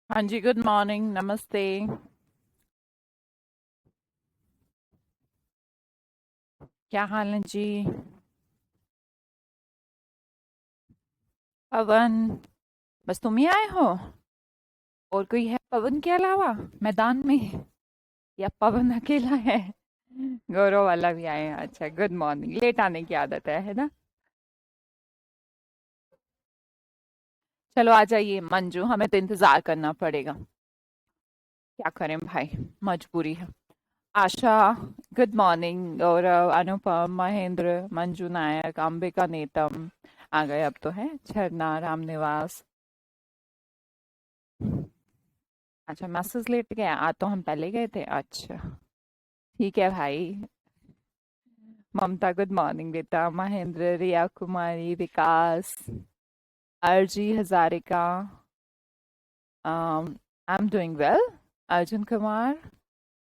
हाँ जी, good morning, नमस्ते। क्या हाल है जी? पवन, बस तुम ही आए हो? और कोई है पवन के अलावा मैदान में, या पवन अकेला है? गौरव वाला भी आए हैं? अच्छा, गुड मॉर्निंग। लेट आने की आदत है ना? चलो आ जाइए मंजू, हमें तो इंतजार करना पड़ेगा। क्या करें भाई, मजबूरी है। आशा, गुड मॉर्निंग। गौरव, अनुपम, महेंद्र, मंजू नायक, अंबिका, नेतम आ गए अब तो है। झरना, रामनिवास। अच्छा, मैसेज लेट गया। आज तो हम पहले गए थे। अच्छा, ठीक है भाई। ममता, गुड मॉर्निंग बेटा। महेंद्र, रिया कुमारी, विकास, अर्जी Hazarika, I am doing well. Arjun Kumar,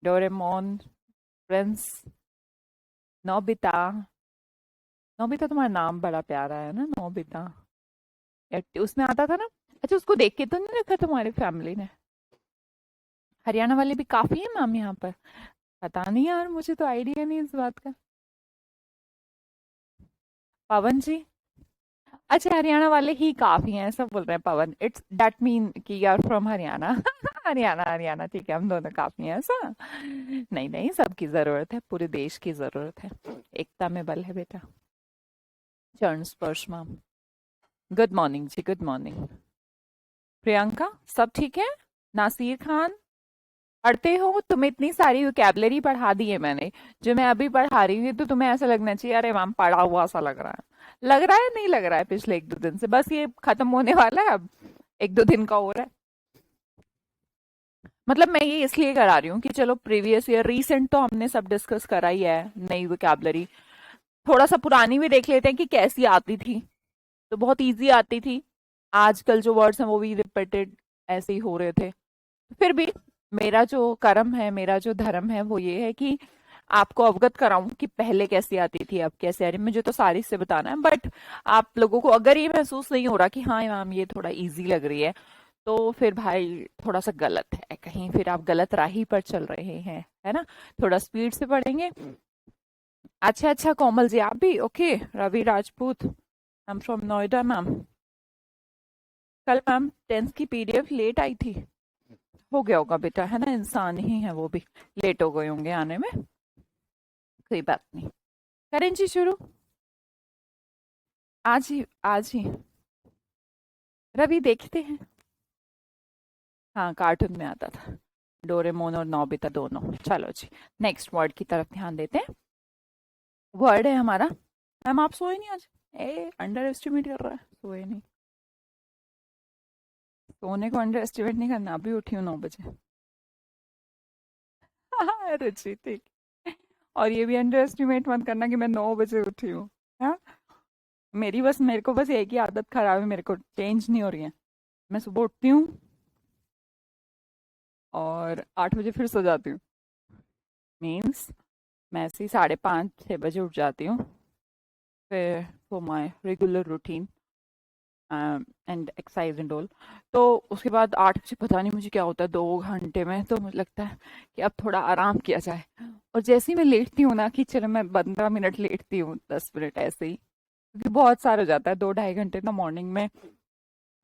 Doraemon, Prince, Nobita. Nobita, तुम्हारा नाम बड़ा प्यारा है ना, नोबिता। उसमें आता था ना। अच्छा, उसको देख के तो नहीं रखा तुम्हारी फैमिली ने? हरियाणा वाले भी काफी है मैम यहाँ पर। पता नहीं यार, मुझे तो आइडिया नहीं इस बात का। पवन जी। अच्छा, हरियाणा वाले ही काफी हैं, ऐसा बोल रहे हैं पवन। इट्स दैट मीन कि you are from Haryana. Haryana Haryana, ठीक है, हम दोनों काफी हैं ऐसा। नहीं नहीं, सबकी जरूरत है, पूरे देश की जरूरत है। एकता में बल है बेटा। चरण स्पर्श मैम। गुड मॉर्निंग जी, गुड मॉर्निंग। प्रियंका, सब ठीक है? नासिर खान, पढ़ते हो? तुम्हें इतनी सारी वोकैबलरी पढ़ा दी है मैंने, जो मैं अभी पढ़ा रही हूँ, तो तुम्हें ऐसा लगना चाहिए अरे मैम पढ़ा हुआ सा लग रहा है। लग रहा है? नहीं लग रहा है? पिछले एक दो दिन से, बस ये खत्म होने वाला है अब। एक दो दिन का और है। मतलब मैं ये इसलिए करा रही हूँ कि चलो प्रीवियस ईयर रिसेंट तो हमने सब डिस्कस करा ही है, नई वोकैबलरी। थोड़ा सा पुरानी भी देख लेते हैं कि कैसी आती थी। तो बहुत इजी आती थी। आजकल जो वर्ड्स हैं वो भी रिपीटेड ऐसे ही हो रहे थे। फिर भी मेरा जो कर्म है, मेरा जो धर्म है, वो ये है कि आपको अवगत कराऊं कि पहले कैसी आती थी, अब कैसे आ रही। मुझे तो सारी से बताना है, बट आप लोगों को अगर ये महसूस नहीं हो रहा कि हाँ मैम ये थोड़ा इजी लग रही है, तो फिर भाई थोड़ा सा गलत है कहीं, फिर आप गलत राही पर चल रहे हैं, है ना? थोड़ा स्पीड से पढ़ेंगे। अच्छा अच्छा, कोमल जी आप भी okay. Ravi Rajput, I am from Noida ma'am. कल मैम टेंथ की पीडीएफ लेट आई थी। हो गया होगा बेटा, है ना, इंसान ही है वो भी। लेट हो गए होंगे आने में। कोई बात नहीं। करें जी शुरू। आज ही, आज ही। रवि देखते हैं। हाँ, कार्टून में आता था। डोरेमोन और नोबिता दोनों। चलो जी, नेक्स्ट वर्ड की तरफ ध्यान देते हैं। वर्ड है हमारा। मैम आप सोए नहीं आज? ए अंडर एस्टिमेट कर रहा है, सोए नहीं। सोने को अंडर एस्टिमेट नहीं करना, अभी उठी हूँ 9 बजे। रुचि ठीक। और ये भी अंडर एस्टिमेट मत करना कि मैं 9 बजे उठी हूँ। हाँ, मेरी बस, मेरे को बस एक ही आदत खराब है, मेरे को चेंज नहीं हो रही है। मैं सुबह उठती हूँ और 8 बजे फिर सो जाती हूँ। मीन्स मैं ऐसे ही 5:30 6 बजे उठ जाती हूँ। फिर for my regular routine and exercise and all. तो उसके बाद 8 बजे पता नहीं मुझे क्या होता है, 2 घंटे में तो मुझे लगता है कि अब थोड़ा आराम किया जाए। और जैसे ही मैं लेटती हूँ ना, कि चलो मैं 15 मिनट लेटती हूँ, 10 मिनट ऐसे ही, क्योंकि बहुत सारा हो जाता है 2 ढाई घंटे ना मॉर्निंग में।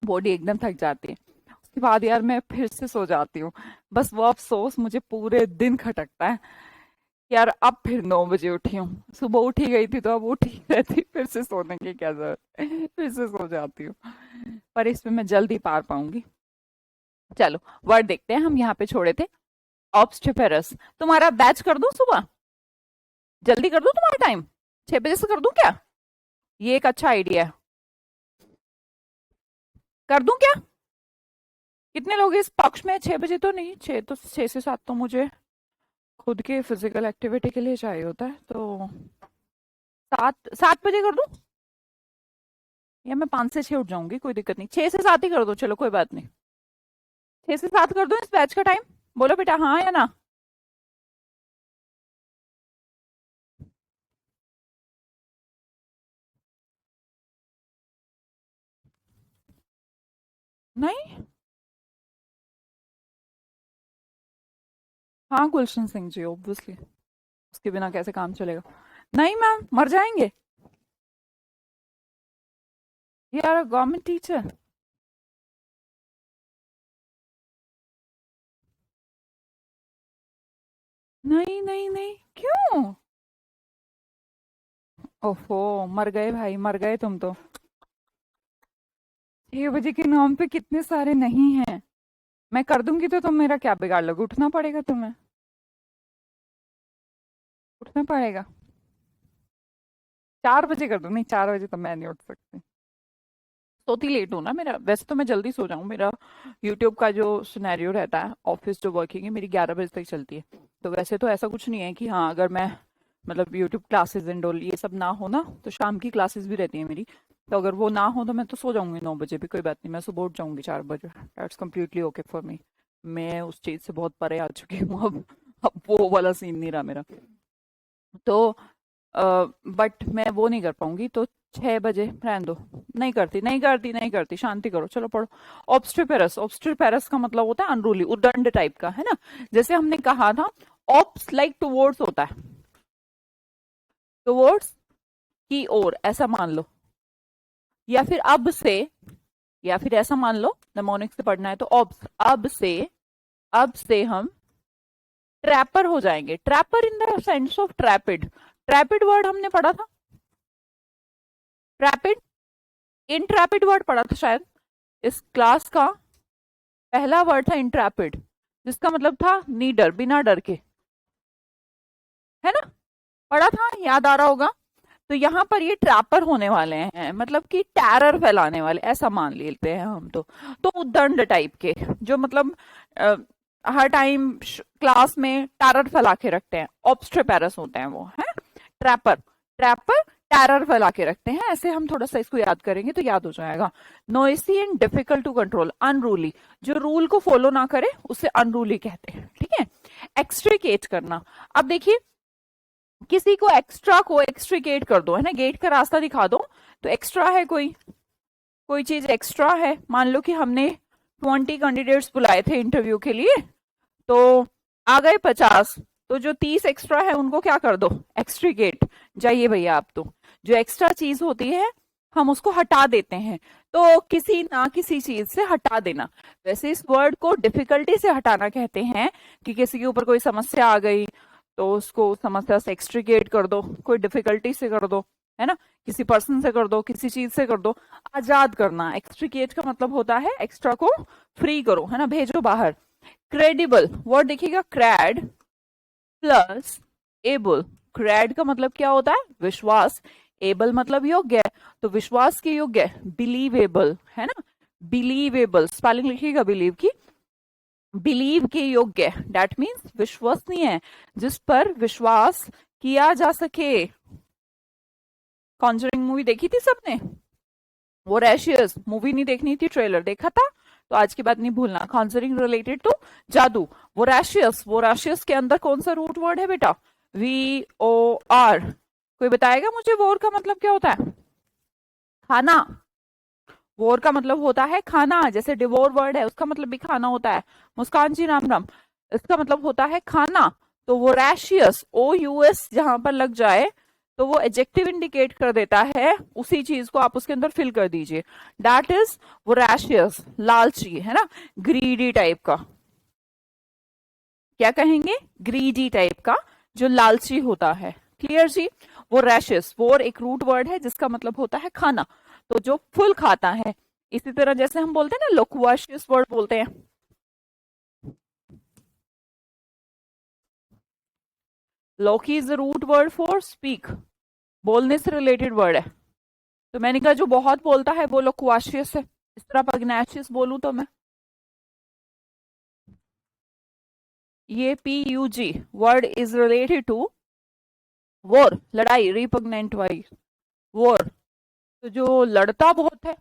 बॉडी एकदम थक जाती है। उसके बाद यार मैं फिर से सो जाती हूँ। बस वो अफसोस मुझे पूरे दिन खटकता है। यार अब फिर 9 बजे उठी हूँ, सुबह उठी गई थी तो अब उठी ही रहती, फिर से सोने की क्या जरूरत है, फिर से सो जाती हूँ। पर इसमें मैं जल्दी पार पाऊंगी। चलो, वर्ड देखते हैं। हम यहाँ पे छोड़े थे ऑब्स्टिफेरस। तुम्हारा बैच कर दूं सुबह? जल्दी कर दूं तुम्हारा टाइम? 6 बजे से कर दूं क्या? ये एक अच्छा आइडिया है। कर दूं क्या? कितने लोग इस पक्ष में? 6 बजे तो नहीं, 6 से 7 तो मुझे खुद के फिजिकल एक्टिविटी के लिए चाहिए होता है, तो 7 7 बजे कर दूं? या मैं 5 से 6 उठ जाऊंगी, कोई दिक्कत नहीं। 6 से 7 ही कर दो, चलो कोई बात नहीं। 6 से 7 कर दो इस बैच का टाइम। बोलो बेटा, हाँ या ना? नहीं, हाँ गुलशन सिंह जी, ऑब्वियसली। उसके बिना कैसे काम चलेगा? नहीं मैम, मर जाएंगे। यार गवर्नमेंट टीचर। नहीं नहीं नहीं, क्यों? ओफो, मर गए भाई, मर गए तुम तो। 6 बजे के नाम पे कितने सारे नहीं हैं। मैं कर दूंगी तो तुम मेरा क्या बिगाड़ लोगे? उठना पड़ेगा तुम्हें, उठना पड़ेगा। 4 बजे कर दो। नहीं, 4 बजे तो मैं नहीं उठ सकती। सोती लेट हूँ ना मेरा, वैसे तो मैं जल्दी सो जाऊँ। मेरा यूट्यूब का जो सिनेरियो रहता है, ऑफिस जो वर्किंग है मेरी 11 बजे तक चलती है। तो वैसे तो ऐसा कुछ नहीं है कि हाँ, अगर मैं मतलब यूट्यूब क्लासेस एंड ऑल ये सब ना हो ना, तो शाम की क्लासेस भी रहती है मेरी। तो अगर वो ना हो तो मैं तो सो जाऊंगी 9 बजे भी, कोई बात नहीं। मैं सुबह उठ जाऊंगी 4 बजे। That's completely okay for me. मैं उस चीज से बहुत परे आ चुकी हूँ अब वो वाला सीन नहीं रहा मेरा। तो बट मैं वो नहीं कर पाऊंगी, तो 6 बजे रहने दो। नहीं करती, नहीं करती, नहीं करती, शांति करो, चलो पढ़ो। ऑब्स्ट्रीपेरस, ऑब्स्ट्रीपेरस का मतलब होता है अनरूली, उदंड टाइप का, है ना? जैसे हमने कहा था, ऑप्स लाइक टुवर्ड्स होता है, टुवर्ड्स की ओर, ऐसा मान लो। या फिर अब से, या फिर ऐसा मान लो, निमोनिक से पढ़ना है तो ऑब्स, अब से हम ट्रैपर हो जाएंगे। Trapper in the sense of trapped. Trapped word हमने पढ़ा था, ट्रैपिड, इंट्रैपिड वर्ड पढ़ा था शायद। इस क्लास का पहला वर्ड था इंट्रैपिड, जिसका मतलब था नीडर, बिना डर के, है ना? पढ़ा था, याद आ रहा होगा। तो यहाँ पर ये ट्रैपर होने वाले हैं, मतलब कि टेरर फैलाने वाले, ऐसा मान लेते हैं हम तो उद्दंड टाइप के, जो मतलब अ, हर टाइम क्लास में टेरर फैला के रखते हैं, ऑब्स्ट्रेपेरस होते हैं वो, है ट्रैपर। ट्रैपर टेरर फैला के रखते हैं, ऐसे हम थोड़ा सा इसको याद करेंगे तो याद हो जाएगा। Noisy and difficult to control, unruly, जो रूल को फॉलो ना करे उसे अनरूली कहते हैं, ठीक है? एक्सट्रिकेट करना, अब देखिए, किसी को एक्स्ट्रा को एक्सट्रिकेट कर दो, है ना, गेट का रास्ता दिखा दो, तो एक्स्ट्रा है, कोई कोई चीज एक्स्ट्रा है। मान लो कि हमने 20 कैंडिडेट्स बुलाए थे इंटरव्यू के लिए, तो आ गए 50, तो जो 30 एक्स्ट्रा है उनको क्या कर दो? एक्सट्रीगेट। जाइए भैया आप तो, जो एक्स्ट्रा चीज होती है हम उसको हटा देते हैं। तो किसी ना किसी चीज से हटा देना। वैसे इस वर्ड को डिफिकल्टी से हटाना कहते हैं, कि किसी के ऊपर कोई समस्या आ गई तो उसको समस्या से एक्सट्रीगेट कर दो, कोई डिफिकल्टी से कर दो, है ना? किसी पर्सन से कर दो, किसी चीज से कर दो। आजाद करना, एक्सट्रीगेट का मतलब होता है एक्स्ट्रा को फ्री करो, है ना, भेजो बाहर। क्रेडिबल वर्ड देखिएगा, क्रैड प्लस एबल। क्रैड का मतलब क्या होता है? विश्वास। एबल मतलब योग्य है, तो विश्वास के योग्य, बिलीवेबल, है ना? बिलीवेबल स्पेलिंग लिखिएगा बिलीव की, बिलीव के योग्य, दैट मीन्स विश्वसनीय है, जिस पर विश्वास किया जा सके। कॉन्जरिंग मूवी देखी थी सबने? वो रैशियस मूवी नहीं देखनी थी, ट्रेलर देखा था? तो आज के बाद नहीं भूलना, कॉन्जरिंग रिलेटेड टू जादू। वो रैशियस के अंदर कौन सा रूट वर्ड है बेटा? VOR। कोई बताएगा मुझे वोर का मतलब क्या होता है? खाना। वोर का मतलब होता है खाना, जैसे डिवोर वर्ड है उसका मतलब भी खाना होता है। मुस्कान जी राम राम। इसका मतलब होता है खाना। तो वो रैशियस, OUS जहां पर लग जाए तो वो एडजेक्टिव इंडिकेट कर देता है, उसी चीज को आप उसके अंदर फिल कर दीजिए। दैट इज वो रैशियस, लालची, है ना, ग्रीडी टाइप का। क्या कहेंगे? ग्रीडी टाइप का, जो लालची होता है। क्लियर जी? वो रैशियस, वो एक रूट वर्ड है जिसका मतलब होता है खाना, तो जो फुल खाता है। इसी तरह जैसे हम बोलते हैं ना, लोक्वाशियस वर्ड बोलते हैं। Loqui is the root word for speak, बोलने से रिलेटेड वर्ड है। तो मैंने कहा जो बहुत बोलता है वो लोक्वाशियस है। इस तरह पग्नाशियस बोलूं तो मैं, ये PUG word is related to war, लड़ाई, रिपग्नेंट वाई, वॉर। तो जो लड़ता बहुत है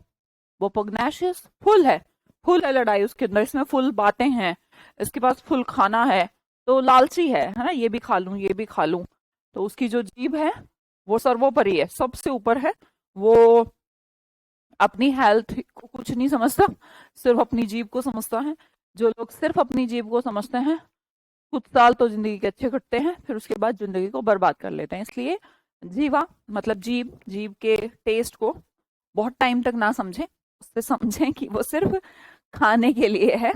वो पग्नाशियस, फुल है लड़ाई उसके अंदर, इसमें फुल बातें हैं, इसके पास फुल खाना है, तो लालची है ना, ये भी खा लूं, ये भी खा लूं। तो उसकी जो जीभ है वो सर्वोपरि है, सबसे ऊपर है वो। अपनी हेल्थ को कुछ नहीं समझता, सिर्फ अपनी जीभ को समझता है। जो लोग सिर्फ अपनी जीभ को समझते हैं कुछ साल तो जिंदगी के अच्छे कटते हैं, फिर उसके बाद जिंदगी को बर्बाद कर लेते हैं। इसलिए जीवा मतलब जीव, जीव के टेस्ट को बहुत टाइम तक ना समझें, उससे समझें कि वो सिर्फ खाने के लिए है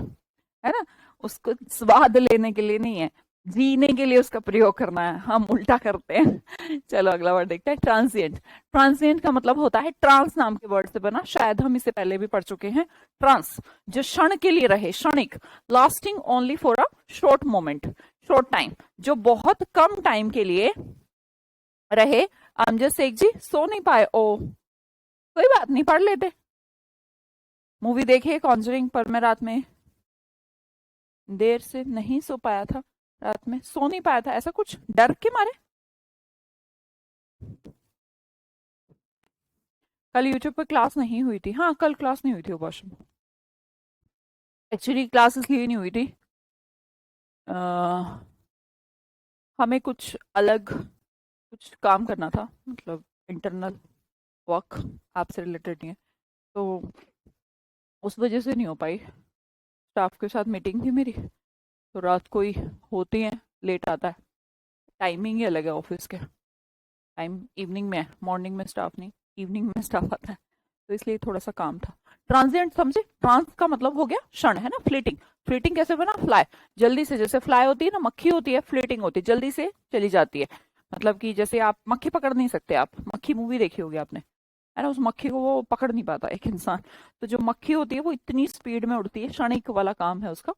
ना, उसको स्वाद लेने के लिए नहीं है, जीने के लिए उसका प्रयोग करना है। हम उल्टा करते हैं। चलो अगला वर्ड देखते हैं, ट्रांसिएंट। ट्रांसिएंट का मतलब होता है, ट्रांस नाम के वर्ड से बना, शायद हम इसे पहले भी पढ़ चुके हैं। ट्रांस जो क्षण के लिए रहे, क्षणिक, lasting only for a short moment, short time, जो बहुत कम टाइम के लिए रहे। अमजद शेख जी सो नहीं पाए, ओ कोई बात नहीं, पढ़ लेते। मूवी देखिए कॉन्जरिंग, पर मैं रात में देर से नहीं सो पाया था, रात में सो नहीं पाया था, ऐसा कुछ डर के मारे। कल यूट्यूब पर क्लास नहीं हुई थी, हाँ कल क्लास नहीं हुई थी वॉशरूम, एक्चुअली क्लास इसलिए नहीं हुई थी, हमें कुछ अलग कुछ काम करना था, मतलब इंटरनल वर्क, आपसे रिलेटेड नहीं है, तो उस वजह से नहीं हो पाई। स्टाफ के साथ मीटिंग थी मेरी, तो रात को ही होती है, लेट आता है, टाइमिंग ही अलग है ऑफिस के, टाइम इवनिंग में है, मॉर्निंग में स्टाफ नहीं, इवनिंग में स्टाफ आता है, तो इसलिए थोड़ा सा काम था। ट्रांजिएंट समझे, ट्रांस का मतलब हो गया क्षण, है ना, फ्लीटिंग। फ्लीटिंग कैसे बना, फ्लाई, जल्दी से, जैसे फ्लाई होती है ना, मक्खी होती है, फ्लीटिंग होती है, जल्दी से चली जाती है, मतलब कि जैसे आप मक्खी पकड़ नहीं सकते, आप मक्खी मूवी देखी होगी आपने, है ना, उस मक्खी को वो पकड़ नहीं पाता एक इंसान, तो जो मक्खी होती है वो इतनी स्पीड में उड़ती है, क्षणिक वाला काम है उसका।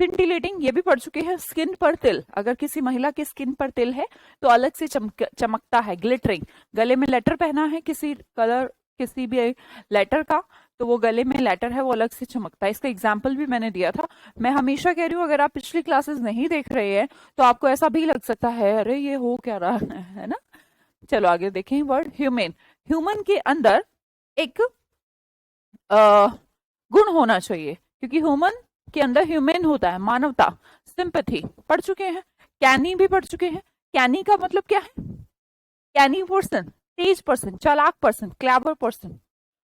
सिंटिलेटिंग, ये भी पढ़ चुके हैं। स्किन पर तिल, अगर किसी महिला की स्किन पर तिल है तो अलग से चमकता है, ग्लिटरिंग। गले में लेटर पहना है किसी कलर, किसी भी लेटर का, तो वो गले में लेटर है, वो अलग से चमकता है। इसका एग्जाम्पल भी मैंने दिया था। मैं हमेशा कह रही हूँ, अगर आप पिछली क्लासेस नहीं देख रहे हैं तो आपको ऐसा भी लग सकता है, अरे ये हो क्या रहा है ना। चलो आगे देखें, वर्ड ह्यूमन। ह्यूमन के अंदर एक गुण होना चाहिए, क्योंकि ह्यूमन के अंदर ह्यूमन होता है, मानवता, सिंपैथी पढ़ चुके हैं। कैनी भी पढ़ चुके हैं। कैनी का मतलब क्या है, कैनी पर्सन, तेज पर्सन, चालाक पर्सन, क्लेवर पर्सन।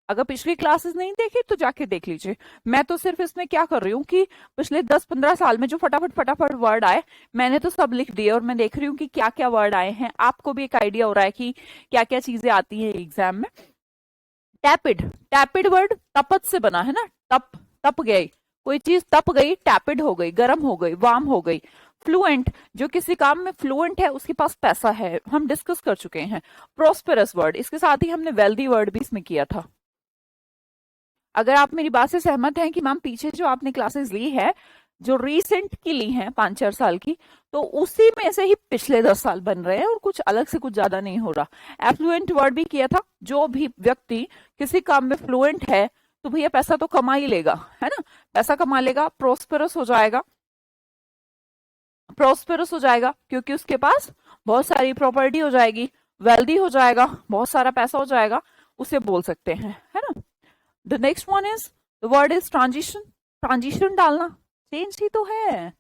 अगर पिछली क्लासेस नहीं देखी तो जाके देख लीजिए। मैं तो सिर्फ इसमें क्या कर रही हूँ कि पिछले 10-15 साल में जो फटाफट फटाफट वर्ड आए, मैंने तो सब लिख दिए, और मैं देख रही हूँ कि क्या क्या वर्ड आए हैं, आपको भी एक आइडिया हो रहा है कि क्या क्या चीजें आती हैं एग्जाम में। टैपिड, टैपिड वर्ड तपत से बना है ना, तप, तप गई कोई चीज, तप गई, टैपिड हो गई, गर्म हो गई, वार्म हो गई। फ्लुएंट, जो किसी काम में फ्लुएंट है, उसके पास पैसा है, हम डिस्कस कर चुके हैं। प्रोस्पेरस वर्ड, इसके साथ ही हमने वेल्दी वर्ड भी इसमें किया था। अगर आप मेरी बात से सहमत हैं कि मैम पीछे जो आपने क्लासेस ली है, जो रिसेंट की ली हैं 5-4 साल की, तो उसी में से ही पिछले 10 साल बन रहे हैं, और कुछ अलग से कुछ ज्यादा नहीं हो रहा। एफ्लुएंट वर्ड भी किया था, जो भी व्यक्ति किसी काम में फ्लुएंट है तो भैया पैसा तो कमा ही लेगा, है ना, पैसा कमा लेगा, प्रोस्पेरस हो जाएगा, प्रोस्पेरस हो जाएगा क्योंकि उसके पास बहुत सारी प्रॉपर्टी हो जाएगी, वेल्दी हो जाएगा, बहुत सारा पैसा हो जाएगा, उसे बोल सकते हैं, है ना। The next one is, the word is transition. Transition डालना, चेंज ही तो है,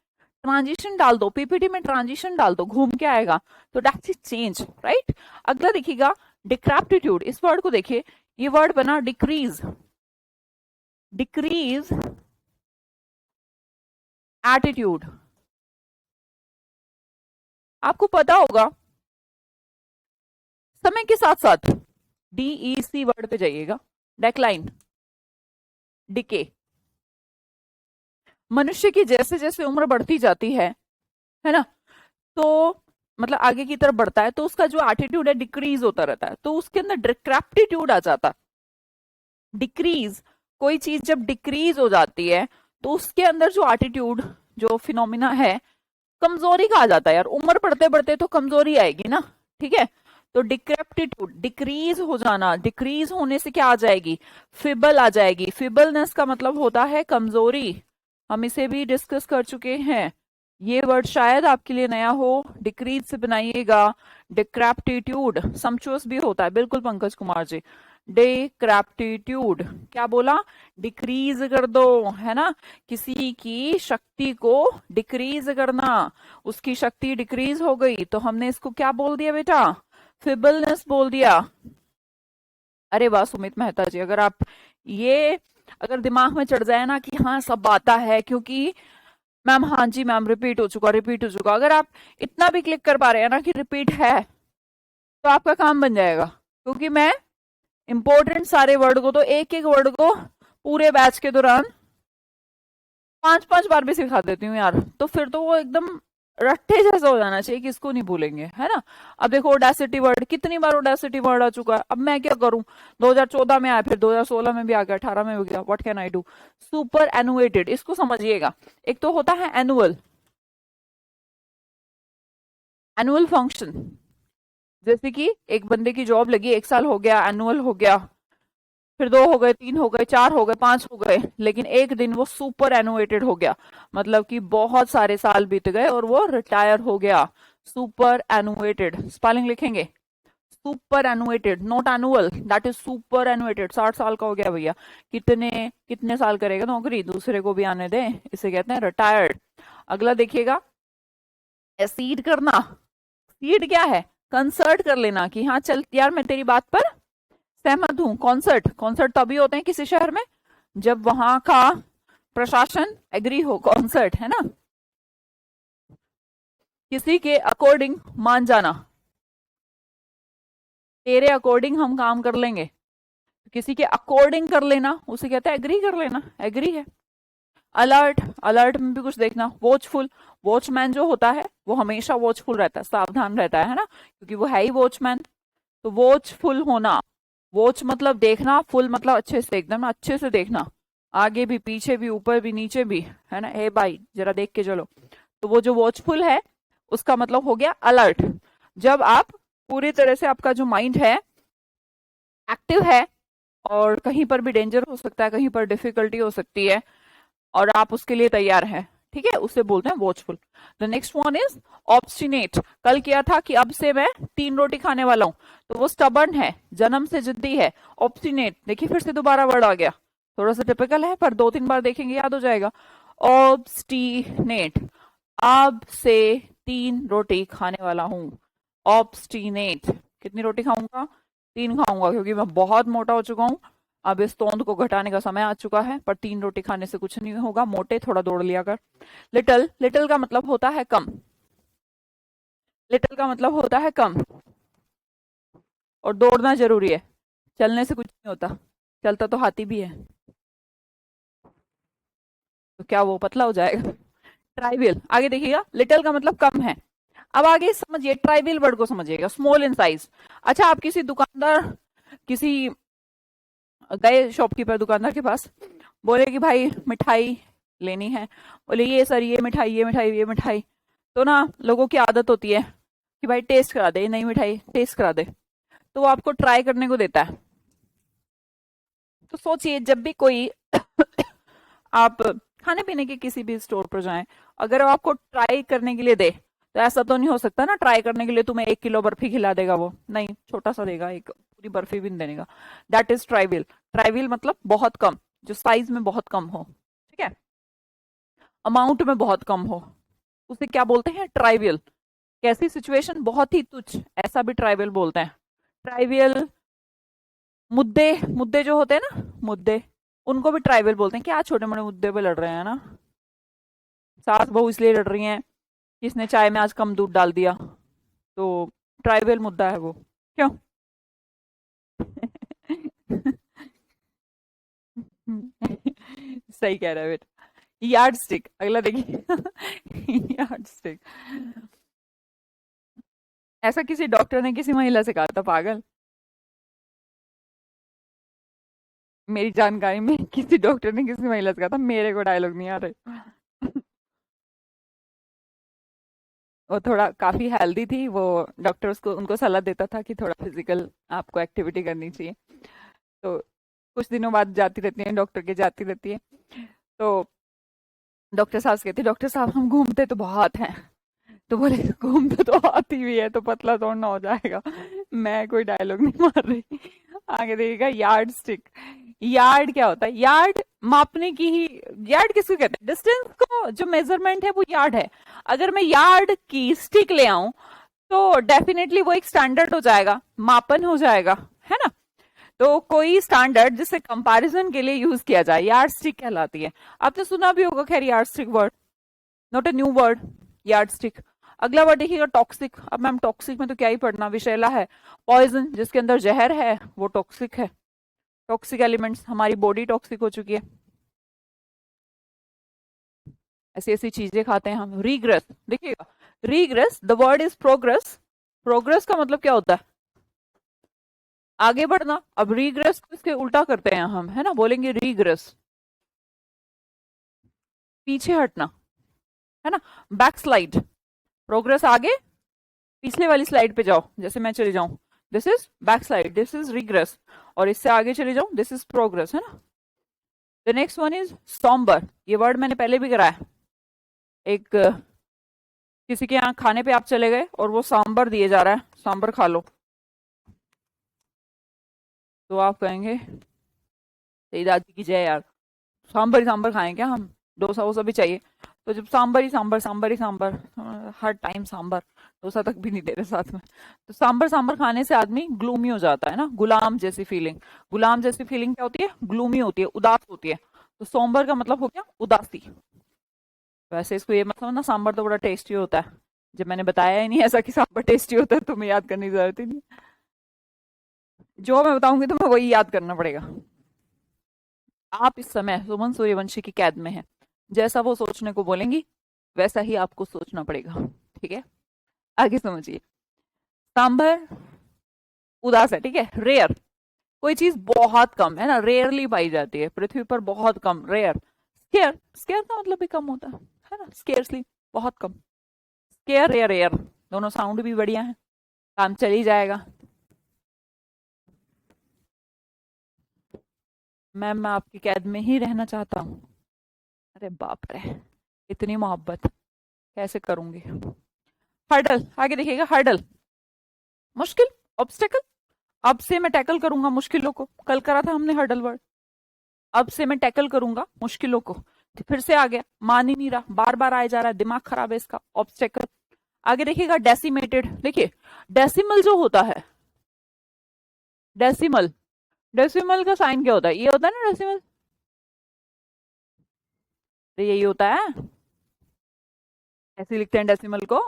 ट्रांजिशन डाल दो, पीपीटी में ट्रांजिशन डाल दो, घूम के आएगा, तो दैट्स चेंज, राइट। अगला देखिएगा, डिक्रैप्टिट्यूड। इस वर्ड को देखिए, ये वर्ड बना डिक्रीज, डिक्रीज एटीट्यूड। आपको पता होगा, समय के साथ साथ डीईसी वर्ड पे जाइएगा, डेक्लाइन, डिके। मनुष्य की जैसे जैसे उम्र बढ़ती जाती है ना, तो मतलब आगे की तरफ बढ़ता है, तो उसका जो एटीट्यूड है डिक्रीज होता रहता है, तो उसके अंदर डिक्रैप्टिट्यूड आ जाता। डिक्रीज, कोई चीज जब डिक्रीज हो जाती है तो उसके अंदर जो एटीट्यूड, जो फिनोमिना है, कमजोरी का आ जाता है यार, उम्र बढ़ते बढ़ते तो कमजोरी आएगी ना, ठीक है। तो डिक्रैप्टिट्यूड, डिक्रीज हो जाना, डिक्रीज होने से क्या आ जाएगी, फिबल आ जाएगी। फिबलनेस का मतलब होता है कमजोरी, हम इसे भी डिस्कस कर चुके हैं, ये वर्ड शायद आपके लिए नया हो। डिक्रीज से बनाइएगा, डिक्रैप्टिट्यूड, समचुअस भी होता है, बिल्कुल पंकज कुमार जी। डिक्रैप्टिट्यूड क्या बोला, डिक्रीज कर दो, है ना, किसी की शक्ति को डिक्रीज करना, उसकी शक्ति डिक्रीज हो गई तो हमने इसको क्या बोल दिया बेटा, फिबलनेस बोल दिया। अरे वाह सुमित मेहता जी, अगर आप ये अगर दिमाग में चढ़ जाए ना कि हाँ सब आता है, क्योंकि मैम हाँ जी मैम, रिपीट हो चुका, रिपीट हो चुका। अगर आप इतना भी क्लिक कर पा रहे हैं ना कि रिपीट है, तो आपका काम बन जाएगा। क्योंकि मैं इंपॉर्टेंट सारे वर्ड को, तो एक एक वर्ड को पूरे बैच के दौरान 5-5 बार भी सिखा देती हूँ यार। तो फिर तो वो एकदम रट्टे जैसा हो जाना चाहिए कि इसको नहीं भूलेंगे, है ना। अब देखो ओडेसिटी वर्ड, कितनी बार ओडेसिटी वर्ड आ चुका है। अब मैं क्या करूं, 2014 में आया, फिर 2016 में भी आ गया, 18 में भी गया, what can I do. Superannuated, इसको समझिएगा। एक तो होता है एनुअल, एनुअल फंक्शन। जैसे कि एक बंदे की जॉब लगी, 1 साल हो गया, एनुअल हो गया, फिर 2 हो गए, 3 हो गए, 4 हो गए, 5 हो गए, लेकिन एक दिन वो सुपर एनुएटेड हो गया। मतलब कि बहुत सारे साल बीत गए और वो रिटायर हो गया। सुपर एनुएटेड, स्पेलिंग लिखेंगे, superannuated, not annual, that is superannuated. 60 साल का हो गया भैया, कितने कितने साल करेगा नौकरी, दूसरे को भी आने दे, इसे कहते हैं रिटायर्ड। अगला देखिएगा, सीड करना। सीड क्या है, कंसर्ट कर लेना कि हाँ चल यार मैं तेरी बात पर सहमत हूं। कॉन्सर्ट, कॉन्सर्ट तभी होते हैं किसी शहर में जब वहां का प्रशासन एग्री हो, कॉन्सर्ट है ना। किसी के अकॉर्डिंग मान जाना, तेरे अकॉर्डिंग हम काम कर लेंगे, किसी के अकॉर्डिंग कर लेना उसे कहते हैं एग्री कर लेना, एग्री है। अलर्ट, अलर्ट में भी कुछ देखना। वॉचफुल, वॉचमैन जो होता है वो हमेशा वॉचफुल रहता है, सावधान रहता है ना, क्योंकि वो है ही वॉचमैन। तो वॉचफुल होना, वॉच मतलब देखना, फुल मतलब अच्छे से, एकदम अच्छे से देखना, आगे भी पीछे भी ऊपर भी नीचे भी, है ना। ए भाई जरा देख के चलो। तो वो जो वॉचफुल है उसका मतलब हो गया अलर्ट। जब आप पूरी तरह से, आपका जो माइंड है एक्टिव है, और कहीं पर भी डेंजर हो सकता है, कहीं पर डिफिकल्टी हो सकती है, और आप उसके लिए तैयार हैं, ठीक है, उसे बोलते हैं watchful. The next one is obstinate. कल किया था कि अब से मैं 3 रोटी खाने वाला हूं, तो वो स्टबर्न है, जन्म से जिद्दी है। ऑब्स्टिनेट, देखिए फिर से दोबारा वर्ड आ गया, थोड़ा सा टिपिकल है पर 2-3 बार देखेंगे याद हो जाएगा। ऑब्स्टिनेट, अब से 3 रोटी खाने वाला हूं। ऑब्स्टिनेट, कितनी रोटी खाऊंगा, 3 खाऊंगा, क्योंकि मैं बहुत मोटा हो चुका हूं। अब इस तोंद को घटाने का समय आ चुका है, पर 3 रोटी खाने से कुछ नहीं होगा, मोटे थोड़ा दौड़ लिया कर। लिटिल, लिटिल का मतलब होता है कम, लिटिल का मतलब होता है कम, और दौड़ना जरूरी है, चलने से कुछ नहीं होता, चलता तो हाथी भी है, तो क्या वो पतला हो जाएगा। ट्राइवियल, आगे देखिएगा, लिटिल का मतलब कम है। अब आगे समझिए, ट्राइवियल वर्ड को समझिएगा, स्मॉल इन साइज। अच्छा, आप किसी दुकानदार, किसी गए शॉपकीपर दुकानदार के पास, बोले कि भाई मिठाई लेनी है, बोले ये सर ये मिठाई, ये मिठाई, ये मिठाई। तो ना लोगों की आदत होती है कि भाई टेस्ट करा दे, नई मिठाई टेस्ट करा दे, तो वो आपको ट्राई करने को देता है। तो सोचिए, जब भी कोई आप खाने पीने के किसी भी स्टोर पर जाएं, अगर वो आपको ट्राई करने के लिए दे, तो ऐसा तो नहीं हो सकता ना ट्राई करने के लिए तुम्हें 1 किलो बर्फी खिला देगा वो, नहीं, छोटा सा देगा, एक पूरी बर्फी भी नहीं देगा। That is trivial. ट्राइवियल मतलब बहुत कम, जो साइज में बहुत कम हो, ठीक है, अमाउंट में बहुत कम हो, उसे क्या बोलते हैं, ट्राइवियल। कैसी सिचुएशन, बहुत ही तुच्छ, ऐसा भी ट्राइवियल बोलते हैं। ट्राइवियल, मुद्दे, मुद्दे जो होते हैं ना, मुद्दे, उनको भी ट्राइवियल बोलते हैं। क्या छोटे मोटे मुद्दे पे लड़ रहे हैं ना, सास बहू इसलिए लड़ रही हैं, किसने चाय में आज कम दूध डाल दिया, तो ट्राइवियल मुद्दा है वो, क्यों। सही कह रहा है बेटा। यार्ड स्टिक, अगला देखिए। यार्ड स्टिक, ऐसा किसी डॉक्टर ने किसी महिला से कहा था, पागल। मेरी जानकारी में किसी डॉक्टर ने किसी महिला से कहा था, मेरे को डायलॉग नहीं आ रहे। वो थोड़ा काफी हेल्दी थी वो, डॉक्टर उसको उनको सलाह देता था कि थोड़ा फिजिकल आपको एक्टिविटी करनी चाहिए। तो कुछ दिनों बाद जाती रहती है डॉक्टर के, जाती रहती है, तो डॉक्टर साहब से कहती है, डॉक्टर साहब हम घूमते तो बहुत हैं। तो बोले घूमते तो आती भी है, तो पतला तोड़ना हो जाएगा। मैं कोई डायलॉग नहीं मार रही। आगे देखिएगा, यार्ड स्टिक। यार्ड क्या होता है, यार्ड मापने की ही, यार्ड किसको कहते हैं, डिस्टेंस को जो मेजरमेंट है वो यार्ड है। अगर मैं यार्ड की स्टिक ले आऊं, तो डेफिनेटली वो एक स्टैंडर्ड हो जाएगा, मापन हो जाएगा, है ना। तो कोई स्टैंडर्ड जिसे कंपैरिजन के लिए यूज किया जाए, यार्ड स्टिक कहलाती है। आपने सुना भी होगा खैर yard stick word. Not a new word, yard stick. अगला वर्ड देखिएगा टॉक्सिक। अब मैम टॉक्सिक में तो क्या ही पढ़ना, विषैला है, पॉइजन, जिसके अंदर जहर है वो टॉक्सिक है। टॉक्सिक एलिमेंट्स, हमारी बॉडी टॉक्सिक हो चुकी है, ऐसी ऐसी चीजें खाते हैं हम। रीग्रेस, देखिएगा regress, the word is progress. Progress का मतलब क्या होता है? आगे बढ़ना। अब रीग्रेस को इसके उल्टा करते हैं हम, है ना, बोलेंगे रीग्रेस, पीछे हटना, है ना, बैक स्लाइड। प्रोग्रेस आगे, पिछले वाली स्लाइड पे जाओ, जैसे मैं चली जाऊं, this is back slide, this is regress, और इससे आगे चले जाऊं, दिस इज प्रोग्रेस, है ना। The next one is sombre. ये वर्ड मैंने पहले भी कराया। एक किसी के यहाँ खाने पे आप चले गए और वो सांबर दिए जा रहा है, सांबर खा लो, तो आप कहेंगे सही दादी की जय यार, सांबर ही सांबर खाएं क्या हम, डोसा वोसा भी चाहिए। तो जब सांबर ही सांबर, सांबर ही सांबर, हर टाइम सांबर, डोसा तक भी नहीं दे रहे साथ में, तो सांबर सांबर खाने से आदमी ग्लूमी हो जाता है ना, गुलाम जैसी फीलिंग। गुलाम जैसी फीलिंग क्या होती है? ग्लूमी होती है, उदास होती है। तो सोमबर का मतलब हो गया उदासी। वैसे इसको ये मतलब ना, सांबर तो बड़ा टेस्टी होता है, जब मैंने बताया ही नहीं ऐसा कि सांबर टेस्टी होता है, तुम्हें याद करने की जरूरत ही नहीं, जो मैं बताऊंगी तुम्हें वही याद करना पड़ेगा। आप इस समय सुमन सूर्यवंशी की कैद में हैं, जैसा वो सोचने को बोलेंगी वैसा ही आपको सोचना पड़ेगा, ठीक है। आगे समझिए, सांभर उदास है, ठीक है। रेयर, कोई चीज बहुत कम है ना, रेयरली पाई जाती है पृथ्वी पर, बहुत कम, रेयर। स्केयर, स्केयर का मतलब भी कम होता है ना, स्केर्सली, बहुत कम। स्केयर या रेयर, दोनों साउंड भी बढ़िया है, काम चल ही जाएगा। मैम मैं आपकी कैद में ही रहना चाहता हूँ। अरे बाप रे, इतनी मोहब्बत कैसे करूंगी। हर्डल, आगे देखिएगा, हर्डल मुश्किल, ऑब्स्टेकल। अब से मैं टैकल करूंगा मुश्किलों को, कल करा था हमने हर्डल वर्ड। अब से मैं टैकल करूंगा मुश्किलों को, तो फिर से आ गया, मान ही नहीं रहा, बार बार आए जा रहा है, दिमाग खराब है इसका, ऑब्स्टेकल। आगे देखिएगा डेसिमेटेड। देखिए डेसिमल जो होता है, डेसिमल, डेसिमल का साइन क्या होता है? ये होता है ना डेसिमल, तो यही होता है, ऐसे लिखते हैं डेसिमल को।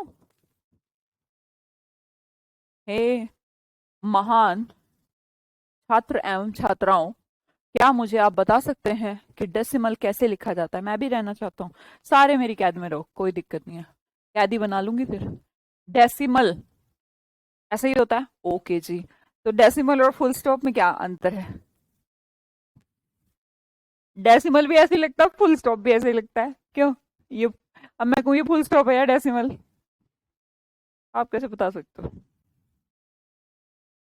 हे महान छात्र एवं छात्राओं, क्या मुझे आप बता सकते हैं कि डेसिमल कैसे लिखा जाता है? मैं भी रहना चाहता हूँ, सारे मेरी कैद में रहो, कोई दिक्कत नहीं है, कैदी बना लूंगी फिर। डेसिमल ऐसा ही होता है, ओके जी। तो डेसिमल और फुल स्टॉप में क्या अंतर है? डेसिमल भी ऐसे ही लगता है, फुल स्टॉप भी ऐसे ही लगता है, क्यों? ये अब मैं कहूँ ये फुल स्टॉप है या डेसिमल, आप कैसे बता सकते हो?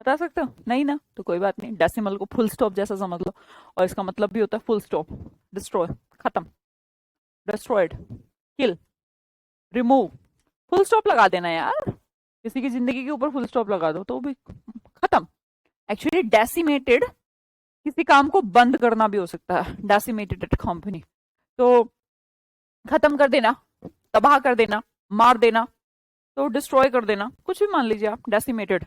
बता सकते हो नहीं ना, तो कोई बात नहीं, डेसिमल को फुल स्टॉप जैसा समझ लो, और इसका मतलब भी होता है फुल स्टॉप, डिस्ट्रॉय, खत्म, डिस्ट्रॉयड, किल, रिमूव। फुल स्टॉप लगा देना यार, किसी की जिंदगी के ऊपर फुल स्टॉप लगा दो तो भी खत्म। एक्चुअली डेसिमेटेड किसी काम को बंद करना भी हो सकता है, डेसिमेटेड एट कंपनी, तो खत्म कर देना, तबाह कर देना, मार देना, तो डिस्ट्रॉय कर देना, कुछ भी मान लीजिए आप, डेसिमेटेड।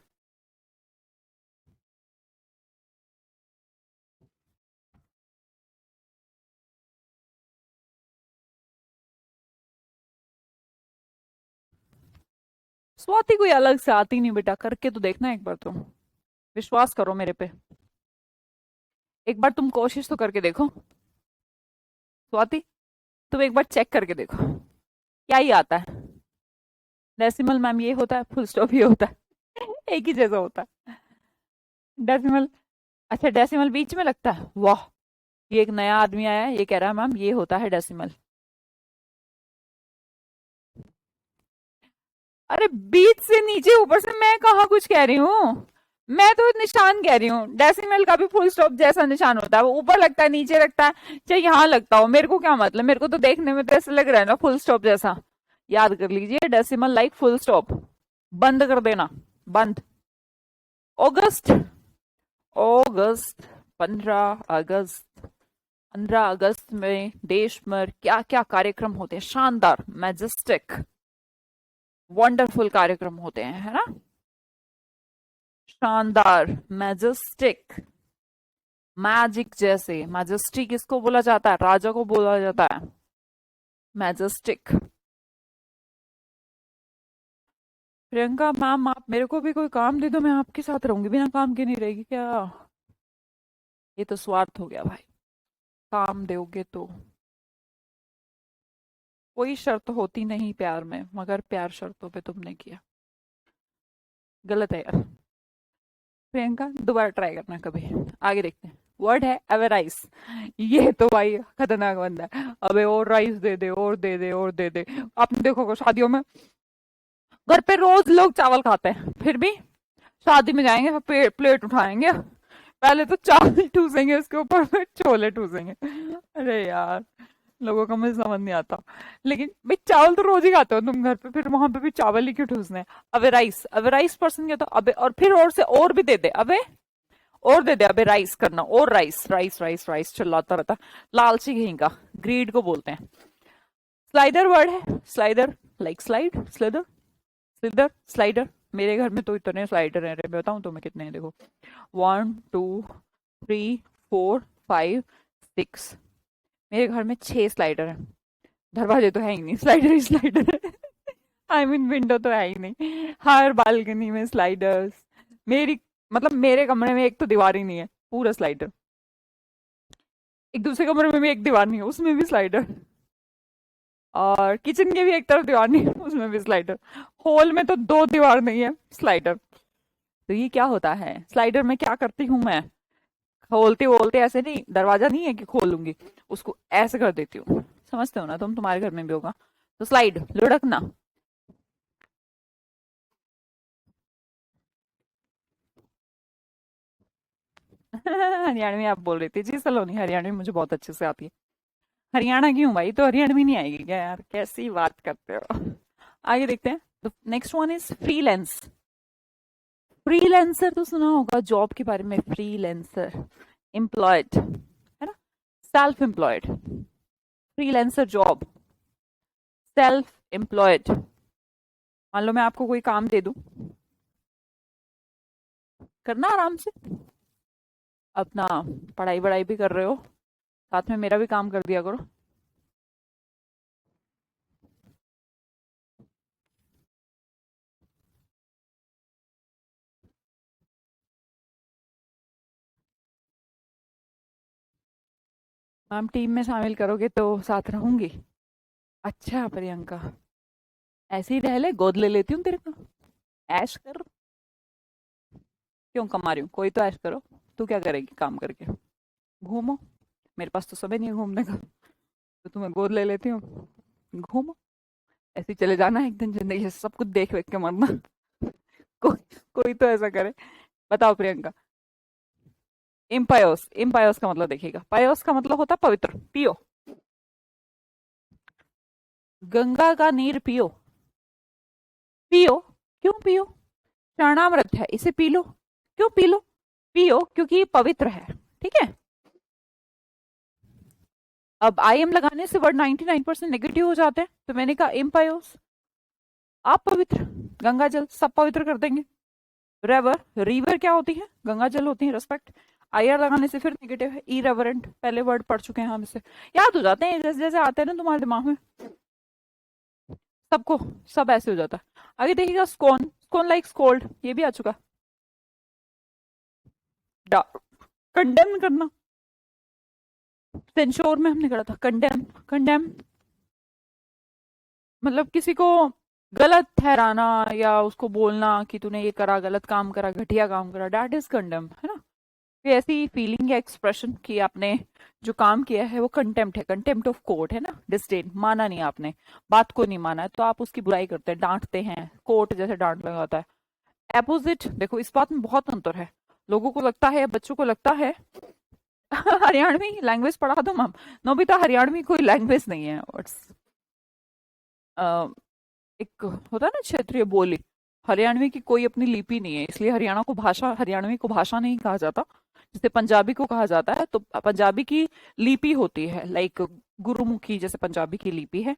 स्वाति कोई अलग से आती नहीं बेटा, करके तो देखना एक बार, तुम विश्वास करो मेरे पे, एक बार तुम कोशिश तो करके देखो। स्वाति तुम एक बार चेक करके देखो, क्या ही आता है। डेसिमल मैम ये होता है, फुल स्टॉप ये होता है एक ही जैसा होता है डेसिमल। अच्छा डेसिमल बीच में लगता है, वाह, ये एक नया आदमी आया है, ये कह रहा है मैम ये होता है डेसिमल। अरे बीच से नीचे, ऊपर से मैं कहा कुछ कह रही हूँ, मैं तो निशान कह रही हूँ, डेसिमल का भी फुल स्टॉप जैसा निशान होता है, वो ऊपर लगता है नीचे लगता है, चाहे यहाँ लगता हो, मेरे को क्या मतलब, मेरे को तो देखने में तो ऐसा लग रहा है ना फुल स्टॉप जैसा। याद कर लीजिए, डेसिमल लाइक फुल स्टॉप, बंद कर देना, बंद। अगस्त, अगस्त, 15 अगस्त, 15 अगस्त में देश में क्या क्या कार्यक्रम होते हैं, शानदार, मैजेस्टिक, वंडरफुल कार्यक्रम होते हैं, है ना, शानदार, मैजेस्टिक, मैजिक जैसे। मैजेस्टिक किसको बोला जाता है? राजा को बोला जाता है मैजेस्टिक। प्रियंका मैम, आप मेरे को भी कोई काम दे दो, मैं आपके साथ रहूंगी, बिना काम के नहीं रहेगी क्या? ये तो स्वार्थ हो गया भाई। काम दोगे तो। कोई शर्त होती नहीं प्यार में, मगर प्यार शर्तों पे तुमने किया। गलत है यार। प्रियंका दोबारा ट्राई करना कभी। आगे देखते हैं। वर्ड है एवराइस। ये तो भाई खतरनाक बंदा है। अबे और राइस दे दे, और दे दे, और दे दे। आपने देखोगे शादियों में, घर पे रोज लोग चावल खाते हैं, फिर भी शादी में जाएंगे, प्लेट उठाएंगे, पहले तो चावल ठूसेंगे, उसके ऊपर फिर छोले ठूसेंगे। अरे यार, लोगों का मुझे समझ नहीं आता। लेकिन भाई चावल तो रोज ही खाते हो तुम घर पे, फिर वहां पे भी चावल ही क्यों ठूसने हैं? अबे राइस पर्सन क्या, तो अबे और फिर और से और भी दे दे, अबे और दे दे, अबे राइस करना, और राइस राइस राइस राइस चिल्लाता रहता। लालची कहीं का। ग्रीड को बोलते हैं। स्लाइडर वर्ड है। Slider, like slide, slither, slither, slider. मेरे घर में तो इतने स्लाइडर हैं, मैं बताऊं तुम्हें कितने हैं, देखो। 1 2 3 4 5 6। मेरे घर में 6 स्लाइडर हैं। दरवाजे तो है ही नहीं, स्लाइडर ही स्लाइडर है। आई मीन विंडो तो है ही नहीं, हर बालकनी में स्लाइडर्स। मेरी मतलब मेरे कमरे में एक तो दीवार ही नहीं है, पूरा स्लाइडर। एक दूसरे कमरे में भी एक दीवार नहीं है, उसमें भी स्लाइडर। और किचन के भी एक तरफ दीवार नहीं है, उसमें भी स्लाइडर। हॉल में तो 2 दीवार नहीं है, स्लाइडर। तो ये क्या होता है? स्लाइडर में क्या करती हूँ मैं? खोलते बोलते ऐसे नहीं, दरवाजा नहीं है कि खोलूंगी, उसको ऐसे कर देती हूँ। समझते हो ना तुम, तुम्हारे घर में भी होगा। तो स्लाइड, लुढ़कना। हरियाणवी आप बोल रही थी जी, सलोनी हरियाणवी मुझे बहुत अच्छे से आती है। हरियाणा की हूँ भाई, तो हरियाणवी नहीं आएगी क्या यार? कैसी बात करते हो। आगे देखते हैं। Next one is freelance. Freelancer तो सुना होगा जॉब के बारे में, फ्रीलांसर, एम्प्लॉयड, है ना? Self employed. Freelancer job, self employed. मान लो मैं आपको कोई काम दे दूं, करना आराम से, अपना पढ़ाई वढ़ाई भी कर रहे हो, साथ में मेरा भी काम कर दिया करो। मैम टीम में शामिल करोगे तो साथ रहूंगी। अच्छा प्रियंका, ऐसे ही रह ले, गोद ले लेती हूँ तेरे को। ऐश कर। क्यों कमा रही हूँ? कोई तो ऐश करो। तू क्या करेगी काम करके? घूमो। मेरे पास तो समय नहीं है घूमने का, तो तुम्हें गोद ले लेती हूँ, घूमो। ऐसे ही चले जाना है एक दिन जिंदगी से, सब कुछ देख वेख के मरना। कोई कोई तो ऐसा करे। बताओ प्रियंका। इम्पायोस, इम्पायोस का मतलब देखिएगा, पायोस का मतलब होता है पवित्र, पियो। गंगा का नीर पियो। पियो। क्यों पियो? चरणामृत है, इसे पी लो। क्यों पी लो? पियो क्योंकि ये पवित्र है। ठीक है। अब आई एम लगाने से वर्ड 99% नेगेटिव हो जाते हैं, तो मैंने कहा इम्पायोस। आप पवित्र, गंगा जल सब पवित्र कर देंगे। रेवर, रिवर क्या होती है? गंगा जल होती है, रेस्पेक्ट। आई आर लगाने से फिर नेगेटिव है, इरेवरेंट। पहले वर्ड पढ़ चुके हैं हम इससे, याद हो जाते हैं जैसे जैसे आते हैं ना तुम्हारे दिमाग में, सबको सब ऐसे हो जाता है। आगे देखिएगा, स्कोन, स्कोन लाइक स्कोल्ड, ये भी आ चुका। कंडेम करना, सेंश्योर में हमने करा था कंडेम। कंडेम मतलब किसी को गलत ठहराना, या उसको बोलना कि तूने ये करा, गलत काम करा, घटिया काम करा, दैट इज कंडेम, है ना? ये ऐसी फीलिंग या एक्सप्रेशन कि आपने जो काम किया है वो कंटेम्प्ट है, कंटेम्प्ट ऑफ कोर्ट, है ना? डिस्डेन, माना नहीं आपने, बात को नहीं माना है, तो आप उसकी बुराई करते हैं, डांटते हैं, कोर्ट जैसे डांट लगाता है। एपोजिट, देखो इस बात में बहुत अंतर है। लोगों को लगता है, बच्चों को लगता है हरियाणवी लैंग्वेज पढ़ा दो मैम। नोबिता, हरियाणवी कोई लैंग्वेज नहीं है, एक होता है ना क्षेत्रीय बोली। हरियाणवी की कोई अपनी लिपि नहीं है, इसलिए हरियाणा को भाषा, हरियाणवी को भाषा नहीं कहा जाता। जैसे पंजाबी को कहा जाता है, तो पंजाबी की लिपि होती है, लाइक गुरुमुखी जैसे पंजाबी की लिपि है।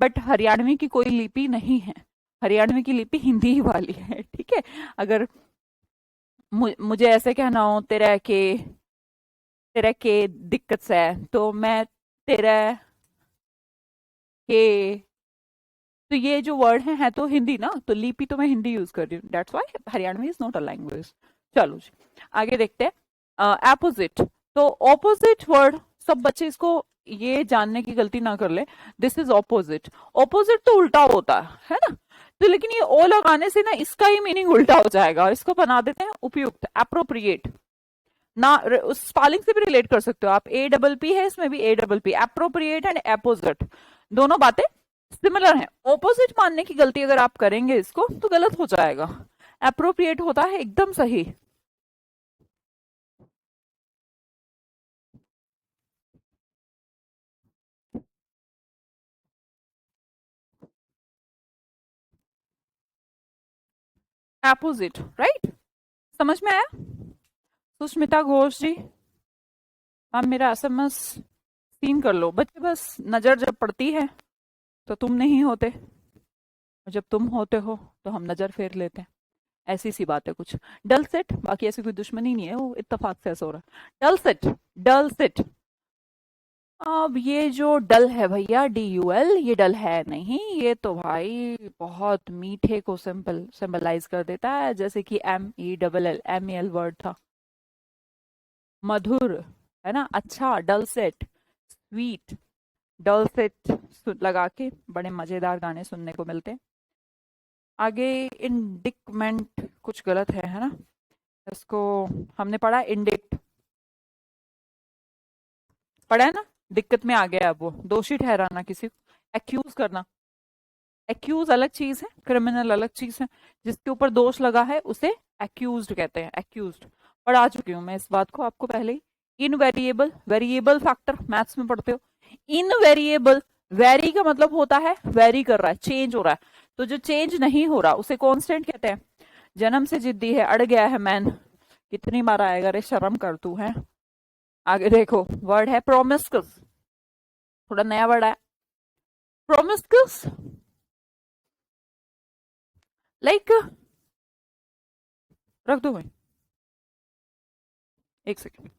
बट हरियाणवी की कोई लिपि नहीं है। हरियाणवी की लिपि हिंदी ही वाली है, ठीक है? अगर मुझे ऐसे कहना हो, तेरे के दिक्कत से है, तो मैं तेरे के तो ये जो वर्ड है तो हिंदी ना, तो लिपि तो मैं हिंदी यूज कर रही हूँ, that's why Haryanvi is not a language. चलो जी आगे देखते हैं। एपोजिट, तो ऑपोजिट वर्ड, सब बच्चे इसको ये जानने की गलती ना कर ले, दिस इज ऑपोजिट। ऑपोजिट तो उल्टा होता है ना, तो लेकिन ये ओ लगाने से ना इसका ही मीनिंग उल्टा हो जाएगा, और इसको बना देते हैं उपयुक्त, अप्रोप्रिएट ना, उस स्पेलिंग से भी रिलेट कर सकते हो आप, ए डबल पी है इसमें भी, A double P, appropriate and apposite दोनों बातें सिमिलर हैं। ऑपोजिट मानने की गलती अगर आप करेंगे इसको तो गलत हो जाएगा, अप्रोप्रिएट होता है एकदम सही। अपोजिट, राइट, समझ में आया? सुष्मिता घोष जी, आप मेरा एसएमएस सीन कर लो बच्चे, बस नजर जब पड़ती है तो तुम नहीं होते, और जब तुम होते हो तो हम नजर फेर लेते हैं, ऐसी सी बात है कुछ। डल सेट, बाकी ऐसी कोई दुश्मनी नहीं है, वो इत्तेफाक से ऐसा हो रहा है। डल सेट, डल सेट, अब ये जो डल है भैया, DUL, ये डल है नहीं, ये तो भाई बहुत मीठे को सिंबलाइज कर देता है, जैसे कि MELL, MEL वर्ड था, मधुर, है ना, अच्छा, डल सेट, स्वीट, डल सेट लगा के बड़े मजेदार गाने सुनने को मिलते हैं। आगे इंडिकमेंट कुछ गलत है ना, इसको हमने पढ़ा इंडिक्ट, पढ़ा है ना, दिक्कत में आ गया, अब वो दोषी ठहराना किसी को, एक्यूज करना, एक्यूज अलग चीज है, क्रिमिनल अलग चीज है, जिसके ऊपर दोष लगा है उसे एक्यूज्ड कहते हैं, एक्यूज्ड। पढ़ा चुकी हूं मैं इस बात को आपको पहले ही। इनवेरिएबल, वेरिएबल फैक्टर मैथ्स में पढ़ते हो, इनवेरिएबल, वेरी का मतलब होता है वेरी कर रहा है, चेंज हो रहा है, तो जो चेंज नहीं हो रहा उसे कांस्टेंट कहते हैं। जन्म से जिद्दी है, अड़ गया है मैन, कितनी बार आएगा रे, शर्म कर तू है। आगे देखो, वर्ड है प्रोमिस्कस, थोड़ा नया वर्ड है प्रोमिस्कस, लाइक, रख दो भाई, एक सेकेंड।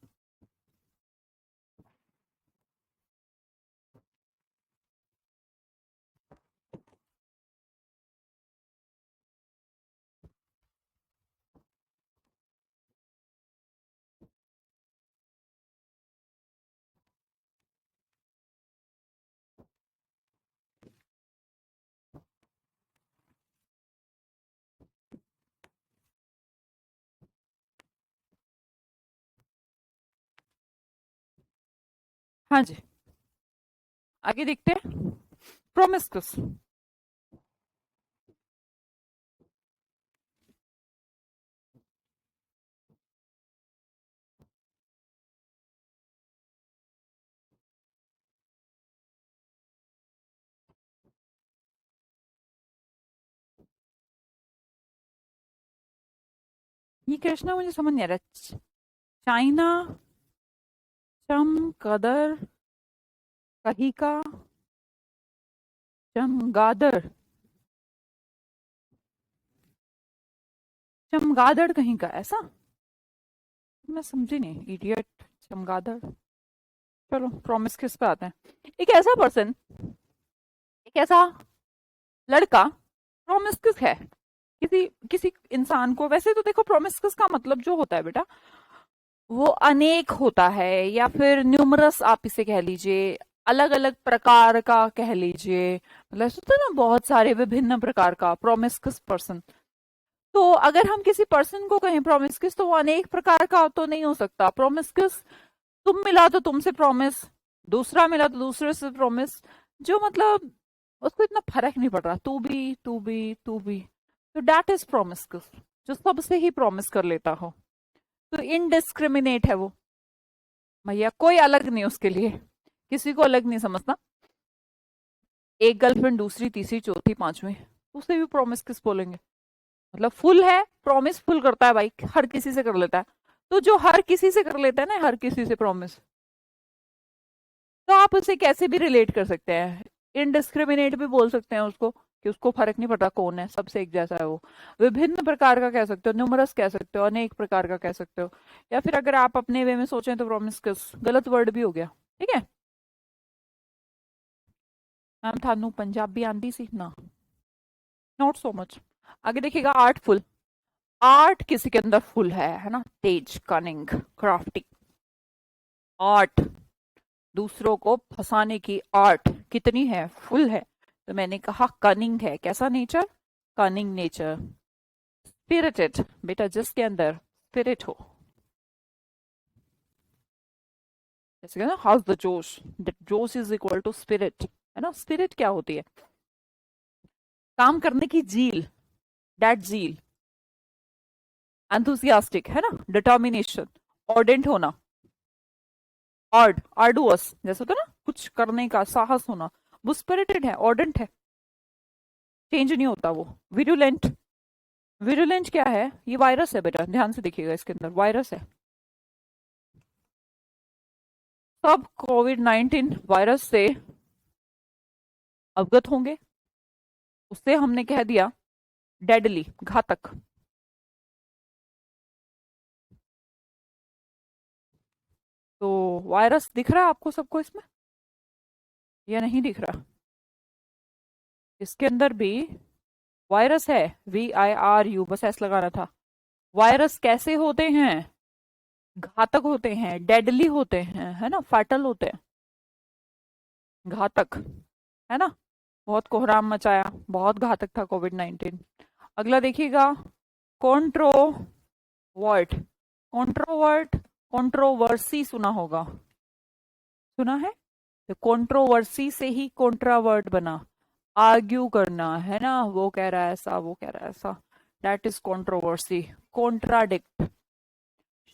हाँ जी, आगे देखते हैं, प्रोमिस्कस, ये कृष्णा मुझे समझ नहीं आ रहा, चाइना, चमकदर, कही का, चमगादड़, चमगादड़ कहीं का, ऐसा मैं समझी नहीं, इडियट, चमगादड़। चलो प्रॉमिस किस पे आते हैं, एक ऐसा पर्सन, एक ऐसा लड़का प्रॉमिस्कस है, किसी किसी इंसान को, वैसे तो देखो प्रॉमिस्कस का मतलब जो होता है बेटा, वो अनेक होता है, या फिर न्यूमरस आप इसे कह लीजिए, अलग अलग प्रकार का कह लीजिए, मतलब ऐसा होता है ना बहुत सारे विभिन्न प्रकार का प्रोमिस्कस पर्सन। तो अगर हम किसी पर्सन को कहें प्रोमिस्कस, तो वो अनेक प्रकार का तो नहीं हो सकता प्रोमिस्कस, तुम मिला तो तुमसे प्रॉमिस, दूसरा मिला तो दूसरे से प्रॉमिस, जो मतलब उसको इतना फर्क नहीं पड़ रहा, तू भी तू भी तू भी, तो दैट इज प्रोमिस्कस, जो सबसे ही प्रॉमिस कर लेता हो, तो इनडिस्क्रिमिनेट है वो भैया, कोई अलग नहीं उसके लिए, किसी को अलग नहीं समझता, एक गर्लफ्रेंड, दूसरी, तीसरी, चौथी, पांचवी, उसे भी प्रॉमिस किस बोलेंगे, मतलब फुल है, प्रॉमिस फुल करता है भाई, हर किसी से कर लेता है, तो जो हर किसी से कर लेता है ना, हर किसी से प्रॉमिस, तो आप उसे कैसे भी रिलेट कर सकते हैं, इनडिस्क्रिमिनेट भी बोल सकते हैं उसको, कि उसको फर्क नहीं पड़ता कौन है, सबसे एक जैसा है वो, विभिन्न प्रकार का कह सकते हो, न्यूमरस कह सकते हो, अनेक प्रकार का कह सकते हो, या फिर अगर आप अपने वे में सोचें तो प्रॉमिस्कस गलत वर्ड भी हो गया, ठीक है। मैम थानू पंजाबी आंदी सी ना, नॉट सो मच। आगे देखिएगा आर्टफुल। आर्ट किसी के अंदर फुल है ना, तेज, कनिंग, क्राफ्टी। आर्ट, दूसरों को फंसाने की आर्ट कितनी है, फुल है। तो मैंने कहा कनिंग है। कैसा नेचर, कनिंग नेचर। स्पिरिटेड, बेटा जिसके अंदर स्पिरिट हो, जैसे ना हाउस द जोश, दैट जोश इज इक्वल टू स्पिरिट, है ना। स्पिरिट क्या होती है, काम करने की जील, दैट जील। एंथुसियास्टिक है ना, डिटर्मिनेशन, ऑर्डेंट होना, आर्डुअस जैसे होता है ना, कुछ करने का साहस होना, वो स्पिरिटेड है, ऑर्डेंट है, चेंज नहीं होता वो। विरुलेंट, विरुलेंट क्या है, ये वायरस है बेटा, ध्यान से देखिएगा, इसके अंदर वायरस है। सब कोविड-19 वायरस से अवगत होंगे, उससे हमने कह दिया डेडली, घातक। तो वायरस दिख रहा है आपको सबको इसमें, या नहीं दिख रहा, इसके अंदर भी वायरस है, VIRU, बस ऐसा लगाना था। वायरस कैसे होते हैं, घातक होते हैं, डेडली होते हैं, है ना, फैटल होते हैं, घातक, है ना। बहुत कोहराम मचाया, बहुत घातक था कोविड-19। अगला देखिएगा कॉन्ट्रोवर्ट। कॉन्ट्रोवर्ट, कॉन्ट्रोवर्सी सुना होगा, सुना है, तो कॉन्ट्रोवर्सी से ही कॉन्ट्रावर्ट बना, आर्ग्यू करना, है ना, वो कह रहा है ऐसा, वो कह रहा है ऐसा, दैट इज कॉन्ट्रोवर्सी। कॉन्ट्राडिक्ट,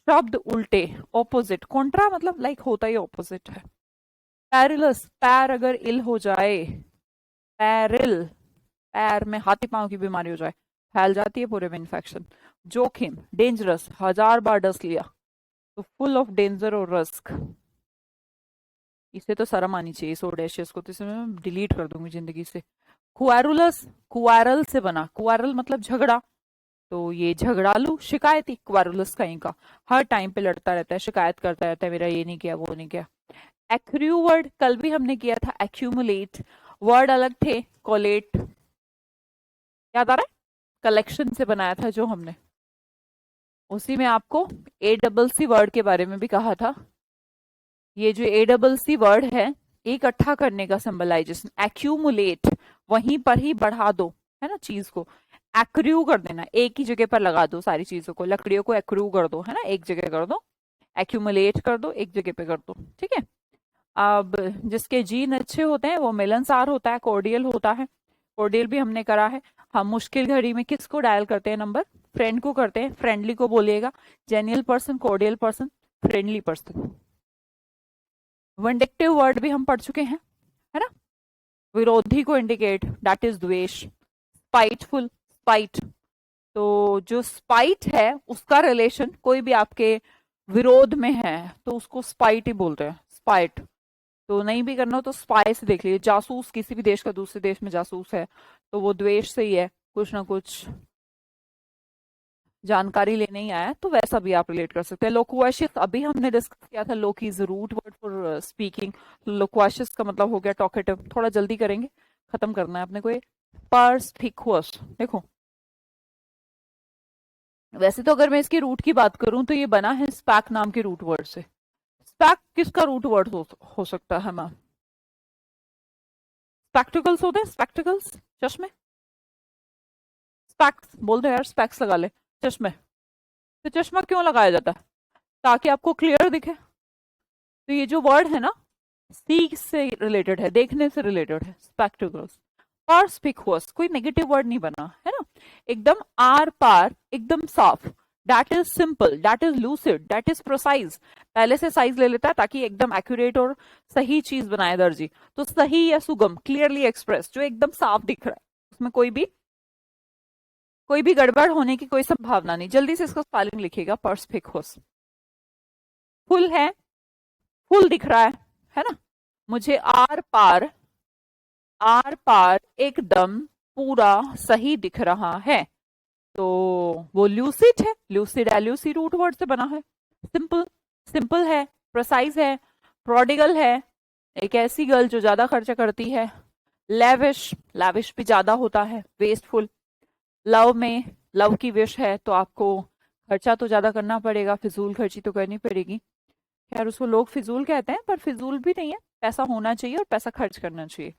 शब्द उल्टे, ऑपोजिट, कॉन्ट्रा मतलब लाइक होता ही ऑपोजिट है। पैरिलस, पैर अगर इल हो जाए, पैरिल, पैर में हाथी पांव की बीमारी हो जाए, फैल जाती है पूरे में इन्फेक्शन। जोखिम, डेंजरस, 1000 बार डस लिया तो फुल ऑफ डेंजर और रिस्क। इसे तो शर्म आनी चाहिए, इस ऑडेशियस को तो इसे मैं डिलीट कर दूंगी जिंदगी से। क्वारुलस, क्वारल से बना, क्वारल मतलब झगड़ा, तो ये झगड़ालू, शिकायती, क्वारुलस कहीं का, हर टाइम पे लड़ता रहता है, शिकायत करता रहता है, मेरा ये नहीं किया, वो नहीं किया। एक्रू वर्ड कल भी हमने किया था, एक्यूमुलेट, वर्ड अलग थे, कोलेट, याद आ रहा है, कलेक्शन से बनाया था जो हमने, उसी में आपको ACC वर्ड के बारे में भी कहा था। ये जो ACC वर्ड है, इकट्ठा करने का सिंबलाइजेशन, एक्यूमुलेट, वहीं पर ही बढ़ा दो, है ना, चीज को एक्रू कर देना, एक ही जगह पर लगा दो सारी चीजों को, लकड़ियों को एक्रू कर दो, है ना, एक जगह कर दो, एक्यूमुलेट कर दो, एक जगह पे कर दो, ठीक है। अब जिसके जीन अच्छे होते हैं वो मिलनसार होता है, कॉर्डियल होता है, कॉर्डियल भी हमने करा है। हम मुश्किल घड़ी में किसको डायल करते हैं नंबर, फ्रेंड को करते हैं, फ्रेंडली को बोलिएगा, genuine person, cordial person, friendly person. Vindictive word भी हम पढ़ चुके हैं, है ना, विरोधी को इंडिकेट, दैट इज द्वेष। स्पाइटफुल, स्पाइट, तो जो स्पाइट है उसका रिलेशन कोई भी आपके विरोध में है तो उसको स्पाइट ही बोलते हैं, स्पाइट। तो नहीं भी करना हो तो स्पाई से देख लीजिए, जासूस, किसी भी देश का दूसरे देश में जासूस है तो वो द्वेष से ही है, कुछ ना कुछ जानकारी लेने ही आया, तो वैसा भी आप रिलेट कर सकते हैं। लोक्वाशियस अभी हमने डिस्कस किया था, loqui is root word for speaking, loquacious का मतलब हो गया टॉकेटिव। थोड़ा जल्दी करेंगे, खत्म करना है अपने को ये। परस्पिकुअस, देखो वैसे तो अगर मैं इसकी रूट की बात करूं तो ये बना है स्पैक नाम के रूट वर्ड से। स्पैक किसका रूट वर्ड हो सकता है मैम, स्पेक्टिकल्स होते हैं, स्पेक्टिकल्स, चश्मे, स्पेक्स बोल दो यार, स्पेक्स लगा ले, चश्मे। तो चश्मा क्यों लगाया जाता है, ताकि आपको क्लियर दिखे। तो ये जो वर्ड है ना, सी से रिलेटेड है, देखने से रिलेटेड है, स्पेक्टिकल्स। परस्पिकुअस कोई नेगेटिव वर्ड नहीं बना है ना, एकदम आर पार, एकदम साफ, that is simple, that is lucid, that is precise. पहले से साइज ले लेता है ताकि एकदम एक्यूरेट और सही चीज बनाए दर्जी। तो सही या सुगम, क्लियरली एक्सप्रेस, जो एकदम साफ दिख रहा है, उसमें कोई भी गड़बड़ होने की कोई संभावना नहीं। जल्दी से इसका स्पेलिंग लिखिएगा, परस्पिकुअस। फुल है, फुल दिख रहा है ना, मुझे आर पार एकदम पूरा सही दिख रहा है, तो वो ल्यूसिड है, ल्यूसिड एल्यूसी रूट वर्ड से बना है। सिंपल, सिंपल है, प्रोसाइज है। प्रोडिगल है, एक ऐसी गर्ल जो ज्यादा खर्चा करती है, लेविश, लेविश भी ज्यादा होता है, वेस्टफुल। लव में, लव की विश है तो आपको खर्चा तो ज्यादा करना पड़ेगा, फिजूल खर्ची तो करनी पड़ेगी। खैर उसको लोग फिजूल कहते हैं, पर फिजूल भी नहीं है, पैसा होना चाहिए और पैसा खर्च करना चाहिए।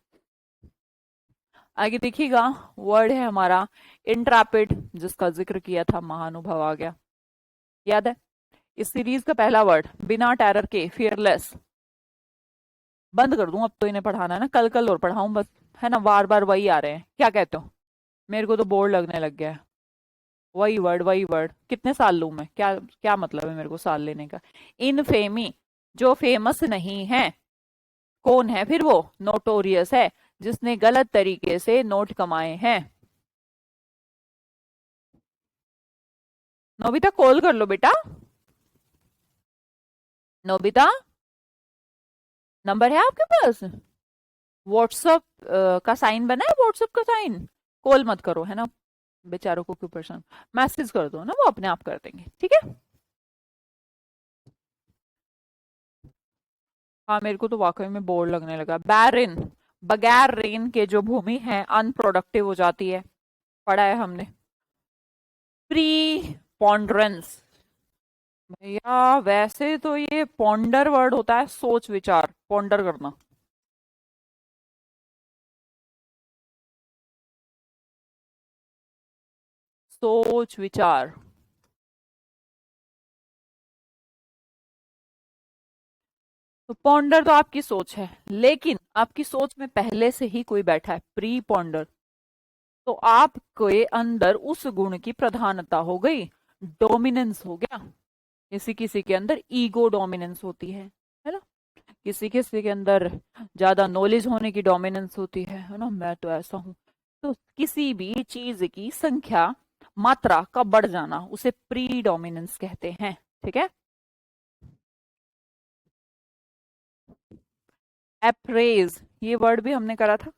आगे देखिएगा, वर्ड है हमारा इंट्रैपिड, जिसका जिक्र किया था महानुभव आ गया, याद है। इस सीरीज का पहला वर्ड बिना टेरर के, फियरलेस। बंद कर दूं अब तो इन्हें पढ़ाना, है ना, कल कल और पढ़ाऊं बस, है ना, बार बार वही आ रहे हैं, क्या कहते हो? मेरे को तो बोर लगने लग गया है। वही वर्ड वही वर्ड, कितने साल लूं मैं, क्या क्या मतलब है मेरे को साल लेने का। इनफेमी, जो फेमस नहीं है। कौन है फिर वो? नोटोरियस है, जिसने गलत तरीके से नोट कमाए हैं। नोबिता कॉल कर लो बेटा। नोबिता, नंबर है आपके पास? व्हाट्सअप का साइन बना है, व्हाट्सअप का साइन। कॉल मत करो, है ना, बेचारों को क्यों परेशान। मैसेज कर दो ना, वो अपने आप कर देंगे, ठीक है। हाँ मेरे को तो वाकई में बोर लगने लगा। बैरिन, बगैर रेन के जो भूमि है अनप्रोडक्टिव हो जाती है, पढ़ा है हमने। प्री पॉन्डरेंस, भैया वैसे तो ये पॉन्डर वर्ड होता है, सोच विचार, पॉन्डर करना। सोच विचार। तो पॉन्डर तो आपकी सोच है, लेकिन आपकी सोच में पहले से ही कोई बैठा है, प्री पॉन्डर। तो आपके अंदर उस गुण की प्रधानता हो गई, डोमिनेंस हो गया। किसी किसी के अंदर ईगो डोमिनेंस होती है ना, किसी किसी के अंदर ज्यादा नॉलेज होने की डोमिनेंस होती है ना, मैं तो ऐसा हूं। तो किसी भी चीज की संख्या, मात्रा का बढ़ जाना, उसे प्री डोमिनेंस कहते हैं, ठीक है। अप्रेज, ये वर्ड भी हमने करा था।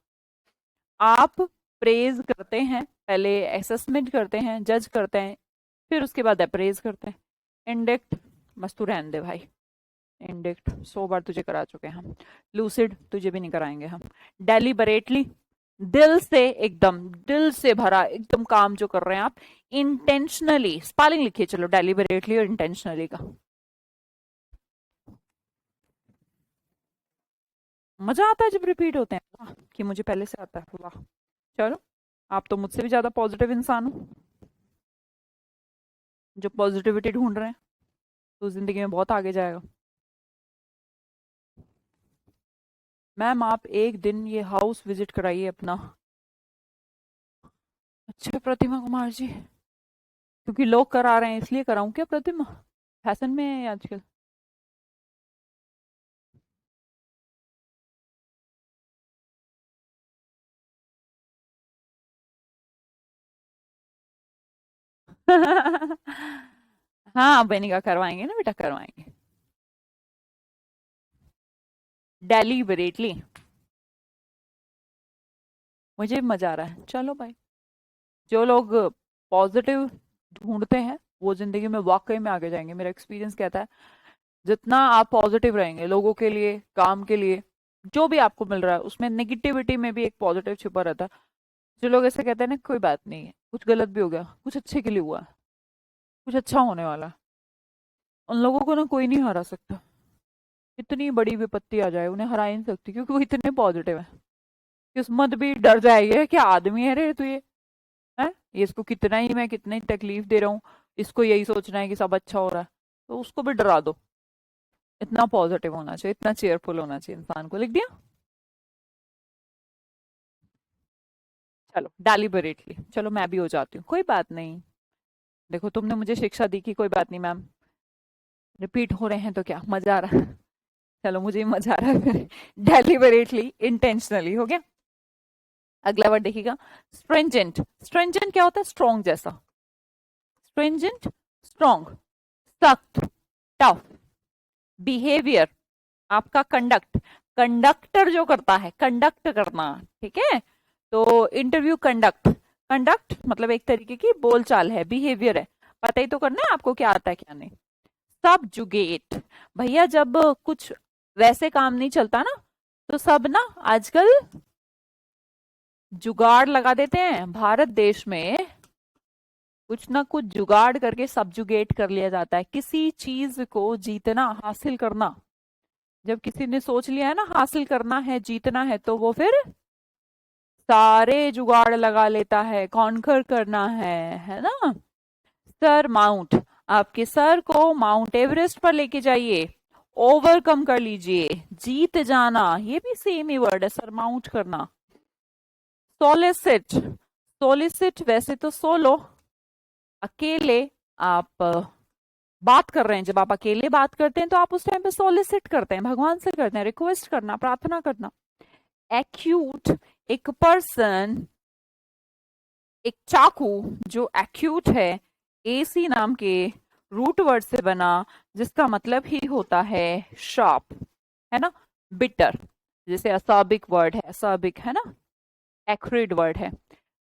आप प्रेज करते हैं, पहले असेसमेंट करते हैं, जज करते हैं, फिर उसके बाद अप्रेज करते हैं। इंडेक्ट, बस तू रहने दे भाई। इंडेक्ट 100 बार तुझे करा चुके हैं हम। लूसिड, तुझे भी नहीं कराएंगे हम। डेलिबरेटली, दिल से, एकदम दिल से भरा एकदम काम जो कर रहे हैं आप। इंटेंशनली, स्पेलिंग लिखिए चलो, डेलिबरेटली और इंटेंशनली का। मजा आता है जब रिपीट होते हैं, वाह कि मुझे पहले से आता है, वाह। चलो, आप तो मुझसे भी ज्यादा पॉजिटिव इंसान हो, जो पॉजिटिविटी ढूंढ रहे हैं, तो जिंदगी में बहुत आगे जाएगा। मैम आप एक दिन ये हाउस विजिट कराइए अपना। अच्छा प्रतिमा कुमार जी, क्योंकि लोग करा रहे हैं इसलिए कराऊं क्या प्रतिमा? फैशन में है आजकल। हाँ बनेगा, करवाएंगे ना बेटा, करवाएंगे। डेलिबरेटली, मुझे भी मजा आ रहा है, चलो भाई। जो लोग पॉजिटिव ढूंढते हैं वो जिंदगी में वाकई में आगे जाएंगे, मेरा एक्सपीरियंस कहता है। जितना आप पॉजिटिव रहेंगे लोगों के लिए, काम के लिए, जो भी आपको मिल रहा है उसमें नेगेटिविटी में भी एक पॉजिटिव छुपा रहता है। जो लोग ऐसे कहते हैं ना, कोई बात नहीं है, कुछ गलत भी हो गया, कुछ अच्छे के लिए हुआ है, कुछ अच्छा होने वाला है, उन लोगों को ना कोई नहीं हरा सकता। इतनी बड़ी विपत्ति आ जाए उन्हें हरा ही नहीं सकती, क्योंकि वो इतने पॉजिटिव है। किस्मत भी डर जाएगी, है क्या आदमी है रे तू ये, है ये, इसको कितना ही मैं कितनी तकलीफ दे रहा हूँ, इसको यही सोचना है कि सब अच्छा हो रहा है, तो उसको भी डरा दो। इतना पॉजिटिव होना चाहिए, इतना चेयरफुल होना चाहिए इंसान को, लिख दिया। चलो डेलिबरेटली, चलो मैं भी हो जाती हूँ, कोई बात नहीं। देखो तुमने मुझे शिक्षा दी कि कोई बात नहीं मैम, रिपीट हो रहे हैं तो क्या मजा आ रहा है। चलो मुझे भी मजा आ रहा है फिर। डेलिबरेटली, इंटेंशनली हो गया। अगला वर्ड देखिएगा, स्ट्रेंजेंट। स्ट्रेंजेंट क्या होता है? स्ट्रॉन्ग जैसा। स्ट्रेंजेंट, स्ट्रॉन्ग, सख्त, टफ। बिहेवियर, आपका कंडक्ट, कंडक्टर जो करता है, कंडक्ट करना, ठीक है। तो इंटरव्यू कंडक्ट, कंडक्ट मतलब एक तरीके की बोलचाल है, बिहेवियर है, पता ही तो करना है आपको क्या आता है क्या नहीं। सबजुगेट, भैया जब कुछ वैसे काम नहीं चलता ना, तो सब ना आजकल जुगाड़ लगा देते हैं। भारत देश में कुछ ना कुछ जुगाड़ करके सब्जुगेट कर लिया जाता है। किसी चीज को जीतना, हासिल करना, जब किसी ने सोच लिया है ना हासिल करना है, जीतना है, तो वो फिर सारे जुगाड़ लगा लेता है, कॉन्कर करना है ना। सर माउंट, आपके सर को माउंट एवरेस्ट पर लेके जाइए, ओवरकम कर लीजिए, जीत जाना, ये भी सेम ही वर्ड है, सर माउंट करना। सोलिसिट, सोलिसिट वैसे तो सोलो, अकेले आप बात कर रहे हैं, जब आप अकेले बात करते हैं तो आप उस टाइम पे सोलिसिट करते हैं, भगवान से करते हैं, रिक्वेस्ट करना, प्रार्थना करना। एक्यूट, एक पर्सन, एक चाकू जो एक्यूट है, एसी नाम के रूट वर्ड से बना, जिसका मतलब ही होता है शार्प, है ना, बिटर, जैसे असाबिक वर्ड है, असाबिक है ना, एक्रिड वर्ड है।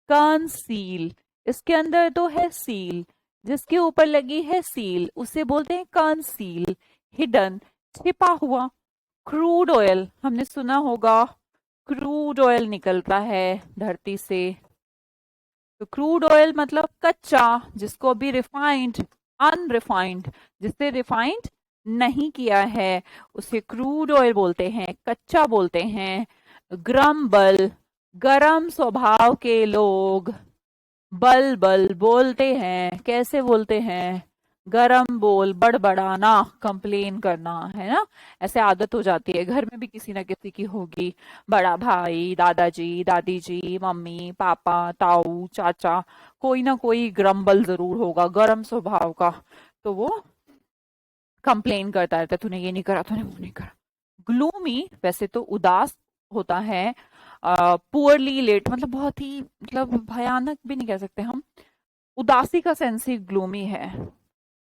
कंसील, इसके अंदर तो है सील, जिसके ऊपर लगी है सील उसे बोलते हैं कंसील, हिडन, छिपा हुआ। क्रूड ऑयल, हमने सुना होगा क्रूड ऑयल निकलता है धरती से, तो क्रूड ऑयल मतलब कच्चा, जिसको अभी रिफाइंड, अनरिफाइंड, जिससे रिफाइंड नहीं किया है, उसे क्रूड ऑयल बोलते हैं, कच्चा बोलते हैं। ग्रम्बल, गरम स्वभाव के लोग बल बल बोलते हैं, कैसे बोलते हैं, गरम बोल, बड़बड़ाना, कंप्लेन करना, है ना। ऐसे आदत हो जाती है, घर में भी किसी ना किसी की होगी, बड़ा भाई, दादाजी, दादी जी, मम्मी, पापा, ताऊ, चाचा, कोई ना कोई ग्रम्बल जरूर होगा, गरम स्वभाव का, तो वो कंप्लेन करता रहता है, तूने ये नहीं करा, तूने वो नहीं करा। ग्लूमी वैसे तो उदास होता है, पुअरली लेट मतलब बहुत ही, मतलब भयानक भी नहीं कह सकते हम, उदासी का सेंस ही ग्लूमी है।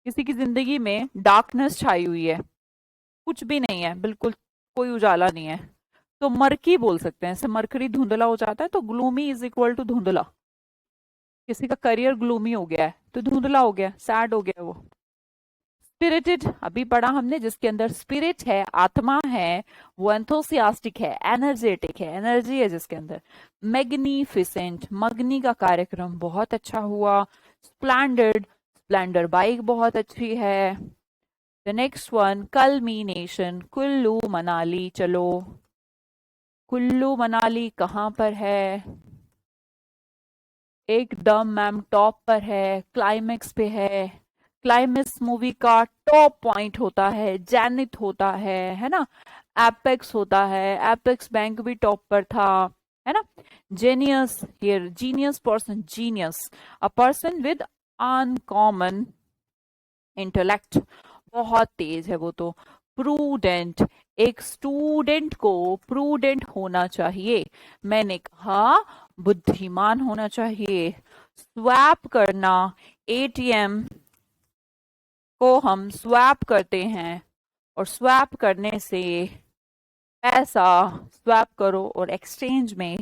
किसी की जिंदगी में डार्कनेस छाई हुई है, कुछ भी नहीं है, बिल्कुल कोई उजाला नहीं है, तो मरकी बोल सकते हैं। जैसे मरकरी धुंधला हो जाता है तो ग्लूमी इज इक्वल टू धुंधला। किसी का करियर ग्लूमी हो गया है तो धुंधला हो गया, सैड हो गया वो। स्पिरिटेड अभी पढ़ा हमने, जिसके अंदर स्पिरिट है, आत्मा है, वो एंथोसियास्टिक है, एनर्जेटिक है, एनर्जी है जिसके अंदर। मैग्निफिसेंट, मगनी का कार्यक्रम बहुत अच्छा हुआ। स्प्लेंडर्ड, स्प्लेंडर बाइक बहुत अच्छी है। The next one culmination, Kullu Manali चलो। कुल्लू मनाली कहाँ पर है, एकदम मैम टॉप पर है, क्लाइमेक्स पे है। क्लाइमेक्स मूवी का टॉप पॉइंट होता है, जेनिथ होता है ना, एपेक्स होता है, एपेक्स बैंक भी टॉप पर था, है ना। Genius, here genius person, genius, a person with uncommon intellect, बहुत तेज है वो तो। प्रूडेंट, एक स्टूडेंट को प्रूडेंट होना चाहिए, मैंने कहा बुद्धिमान होना चाहिए। स्वैप करना, एटीएम को हम स्वैप करते हैं, और स्वैप करने से पैसा, स्वैप करो और एक्सचेंज में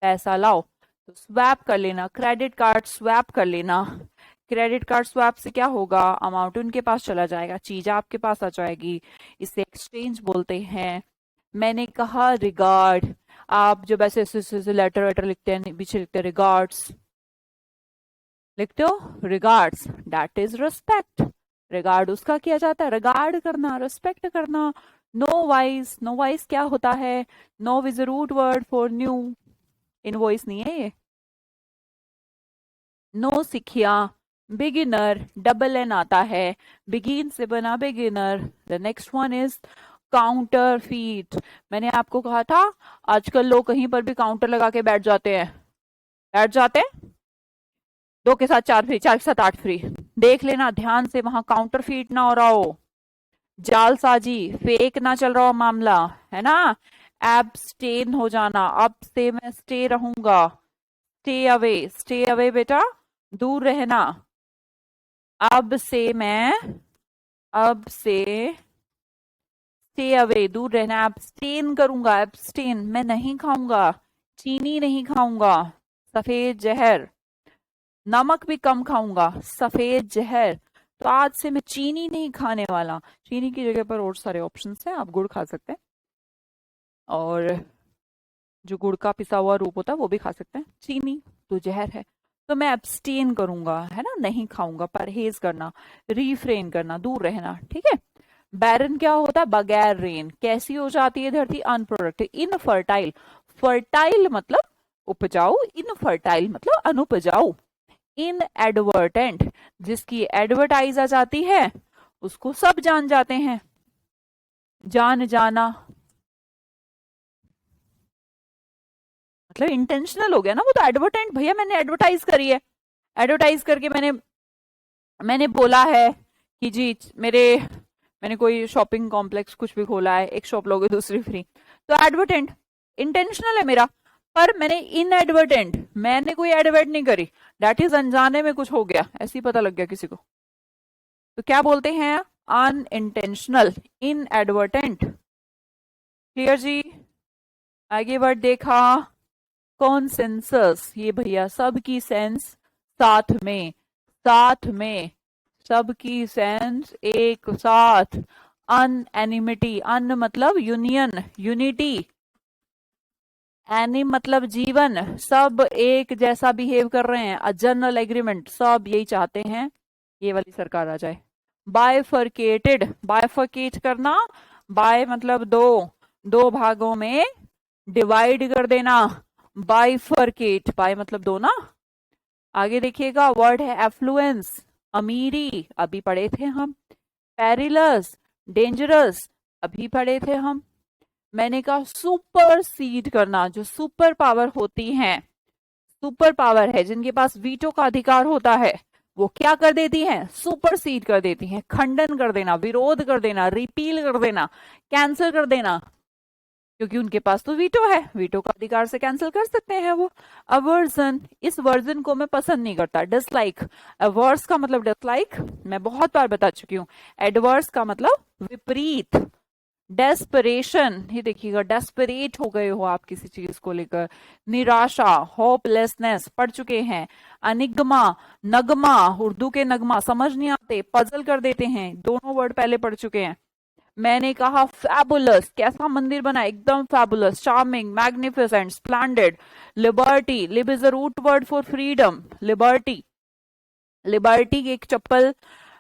पैसा लाओ, तो स्वैप कर लेना, क्रेडिट कार्ड स्वैप कर लेना। क्रेडिट कार्ड स्वैप से क्या होगा, अमाउंट उनके पास चला जाएगा, चीज आपके पास आ जाएगी, इसे एक्सचेंज बोलते हैं। मैंने कहा रिगार्ड, आप जब ऐसे ऐसे लेटर वेटर लिखते हैं, पीछे लिखते हैं रिगार्ड्स, लिखते हो regards, that is respect. Regard उसका किया जाता है, रिगार्ड करना, रिस्पेक्ट करना। नो वाइज, नो वाइज क्या होता है, no is a root word for new, invoice नहीं है ये। नो सिखिया, बिगिनर, डबल एन आता है, बिगिन से बना beginner. The next one is counter feet, मैंने आपको कहा था आजकल लोग कहीं पर भी काउंटर लगा के बैठ जाते हैं, बैठ जाते हैं, दो के साथ चार फ्री, चार के साथ आठ फ्री, देख लेना ध्यान से, वहां काउंटर फीट ना हो रहा हो, जालसाजी, फेक ना चल रहा हो मामला, है ना। एब्सटेन हो जाना, अब से मैं स्टे रहूंगा, स्टे अवे, स्टे अवे बेटा, दूर रहना। अब से मैं, अब से स्टे अवे, दूर रहना, एब्सटेन करूंगा, एब्सटेन, मैं नहीं खाऊंगा, चीनी नहीं खाऊंगा, सफेद जहर, नमक भी कम खाऊंगा, सफेद जहर, तो आज से मैं चीनी नहीं खाने वाला। चीनी की जगह पर और सारे ऑप्शंस हैं, आप गुड़ खा सकते हैं। और जो गुड़ का पिसा हुआ रूप होता है वो भी खा सकते हैं। चीनी तो जहर है, तो मैं एब्सटेन करूंगा, है ना, नहीं खाऊंगा, परहेज करना, रिफ्रेन करना, दूर रहना, ठीक है। बैरन क्या होता है? बगैर रेन। कैसी हो जाती है धरती? Unproductive, infertile. फर्टाइल मतलब उपजाऊ, इनफर्टाइल मतलब अनुपजाऊ। इन एडवर्टेंट, जिसकी एडवर्टाइज आ जाती है उसको सब जान जाते हैं। जान जाना मतलब इंटेंशनल हो गया ना, वो तो एडवर्टेंट, भैया मैंने एडवर्टाइज करी है, एडवर्टाइज करके मैंने मैंने बोला है कि जी मैंने कोई शॉपिंग कॉम्प्लेक्स कुछ भी खोला है, एक शॉप लोगे दूसरी फ्री, तो एडवर्टेंट इंटेंशनल है मेरा। पर मैंने इनएडवर्टेंट, मैंने कोई एडवर्ट नहीं करी, दैट इज अनजाने में कुछ हो गया, ऐसे ही पता लग गया किसी को, तो क्या बोलते हैं? Unintentional, inadvertent. क्लियर जी? आगे वर्ड देखा, कॉन्सेंसस, ये भैया सबकी सेंस साथ में, साथ में, सबकी सेंस एक साथ। अनएनिमिटी, अन मतलब यूनियन, यूनिटी, एनी मतलब जीवन, सब एक जैसा बिहेव कर रहे हैं, अ जनरल एग्रीमेंट, सब यही चाहते हैं ये वाली सरकार आ जाए। बायफर्केटेड, बायफर्केट करना, बाय मतलब दो, दो भागों में डिवाइड कर देना, बाइफर्केट, बाय मतलब दो ना। आगे देखिएगा, वर्ड है एफ्लुएंस, अमीरी, अभी पढ़े थे हम। पेरिलस, डेंजरस, अभी पढ़े थे हम। मैंने कहा सुपर सीड करना, जो सुपर पावर होती हैं, सुपर पावर है, जिनके पास वीटो का अधिकार होता है, वो क्या कर देती हैं? सुपर सीड कर देती हैं, खंडन कर देना, विरोध कर देना, रिपील कर देना, कैंसिल कर देना, क्योंकि उनके पास तो वीटो है, वीटो का अधिकार से कैंसिल कर सकते हैं वो। अवर्जन, इस वर्जन को मैं पसंद नहीं करता। डिसलाइक, अवर्स का मतलब डिसलाइक, मैं बहुत बार बता चुकी हूँ। एडवर्स का मतलब विपरीत। डेस्परेशन, ये देखिएगा, डेस्परेट हो गए हो आप किसी चीज को लेकर। निराशा, होपलेसनेस, पढ़ चुके हैं। अनिग्मा, नगमा, उर्दू के नगमा समझ नहीं आते, पजल कर देते हैं, दोनों वर्ड पहले पढ़ चुके हैं। मैंने कहा फैबुलस, कैसा मंदिर बना, एकदम fabulous, charming, magnificent, splendid. Liberty, lib is a root word for freedom, liberty, liberty एक चप्पल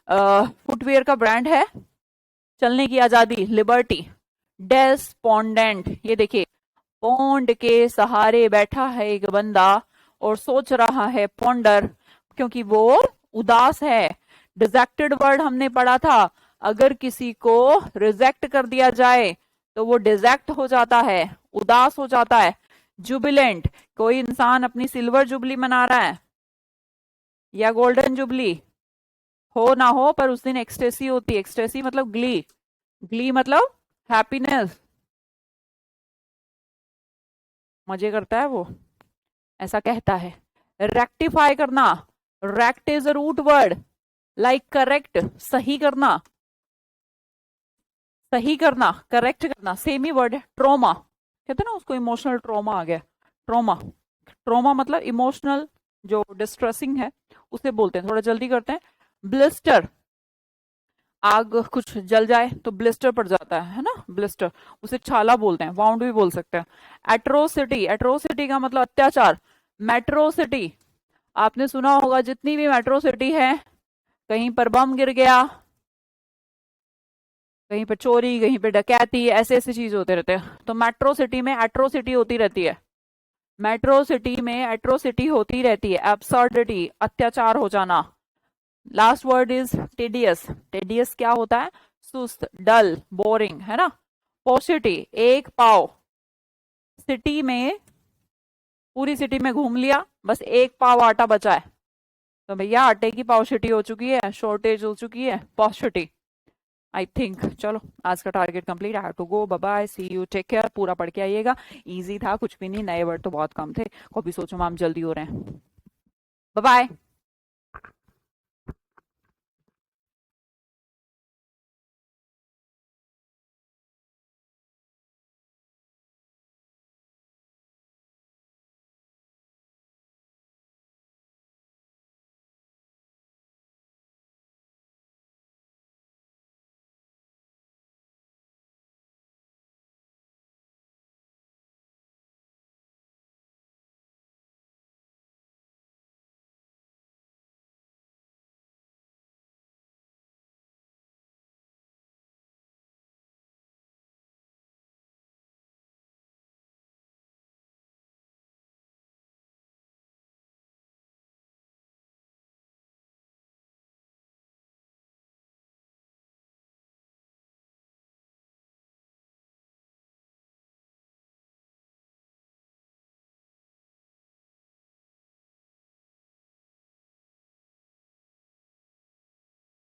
फुटवेयर का ब्रांड है, चलने की आजादी, लिबर्टी। डेस्पोंडेंट, ये देखिए, पौंड के सहारे बैठा है एक बंदा और सोच रहा है, पॉन्डर, क्योंकि वो उदास है। डिजेक्टेड वर्ड हमने पढ़ा था, अगर किसी को रिजेक्ट कर दिया जाए तो वो डिजेक्ट हो जाता है, उदास हो जाता है। जुबिलेंट, कोई इंसान अपनी सिल्वर जुबली मना रहा है या गोल्डन जुबली, हो ना हो, पर उस दिन एक्सटेसी होती है, एक्सटेसी मतलब ग्ली, ग्ली मतलब हैप्पीनेस, मजे करता है वो, ऐसा कहता है। रेक्टिफाई करना, rect is a root word, like correct, सही करना, सही करना, करेक्ट करना, सेम ही वर्ड है। ट्रोमा, कहते हैं ना उसको, इमोशनल ट्रोमा आ गया, ट्रोमा, ट्रोमा मतलब इमोशनल जो डिस्ट्रेसिंग है उसे बोलते हैं। थोड़ा जल्दी करते हैं। ब्लिस्टर, आग कुछ जल जाए तो ब्लिस्टर पड़ जाता है ना, ब्लिस्टर, उसे छाला बोलते हैं, वाउंड भी बोल सकते हैं। एट्रोसिटी, एट्रोसिटी का मतलब अत्याचार। मेट्रोसिटी, आपने सुना होगा जितनी भी मेट्रो सिटी है, कहीं पर बम गिर गया, कहीं पर चोरी, कहीं पर डकैती, ऐसे ऐसे चीज होते रहते हैं, तो मेट्रो सिटी में एट्रोसिटी होती रहती है, मेट्रो सिटी में एट्रोसिटी होती रहती है। एब्सर्डिटी, अत्याचार हो जाना। Last word is tedious, tedious क्या होता है? सुस्त, डल, बोरिंग, है ना। पोसिटी, एक पाव, सिटी में, पूरी सिटी में घूम लिया, बस एक पाव आटा बचा है, तो भैया आटे की पावशिटी हो चुकी है, शॉर्टेज हो चुकी है, पॉसिटी। आई थिंक, चलो आज का target complete, I have to go, bye bye, see you, take care. पूरा पढ़ के आइएगा, इजी था, कुछ भी नहीं, नए वर्ड तो बहुत कम थे, कभी सोचो मैम जल्दी हो रहे हैं। Bye bye.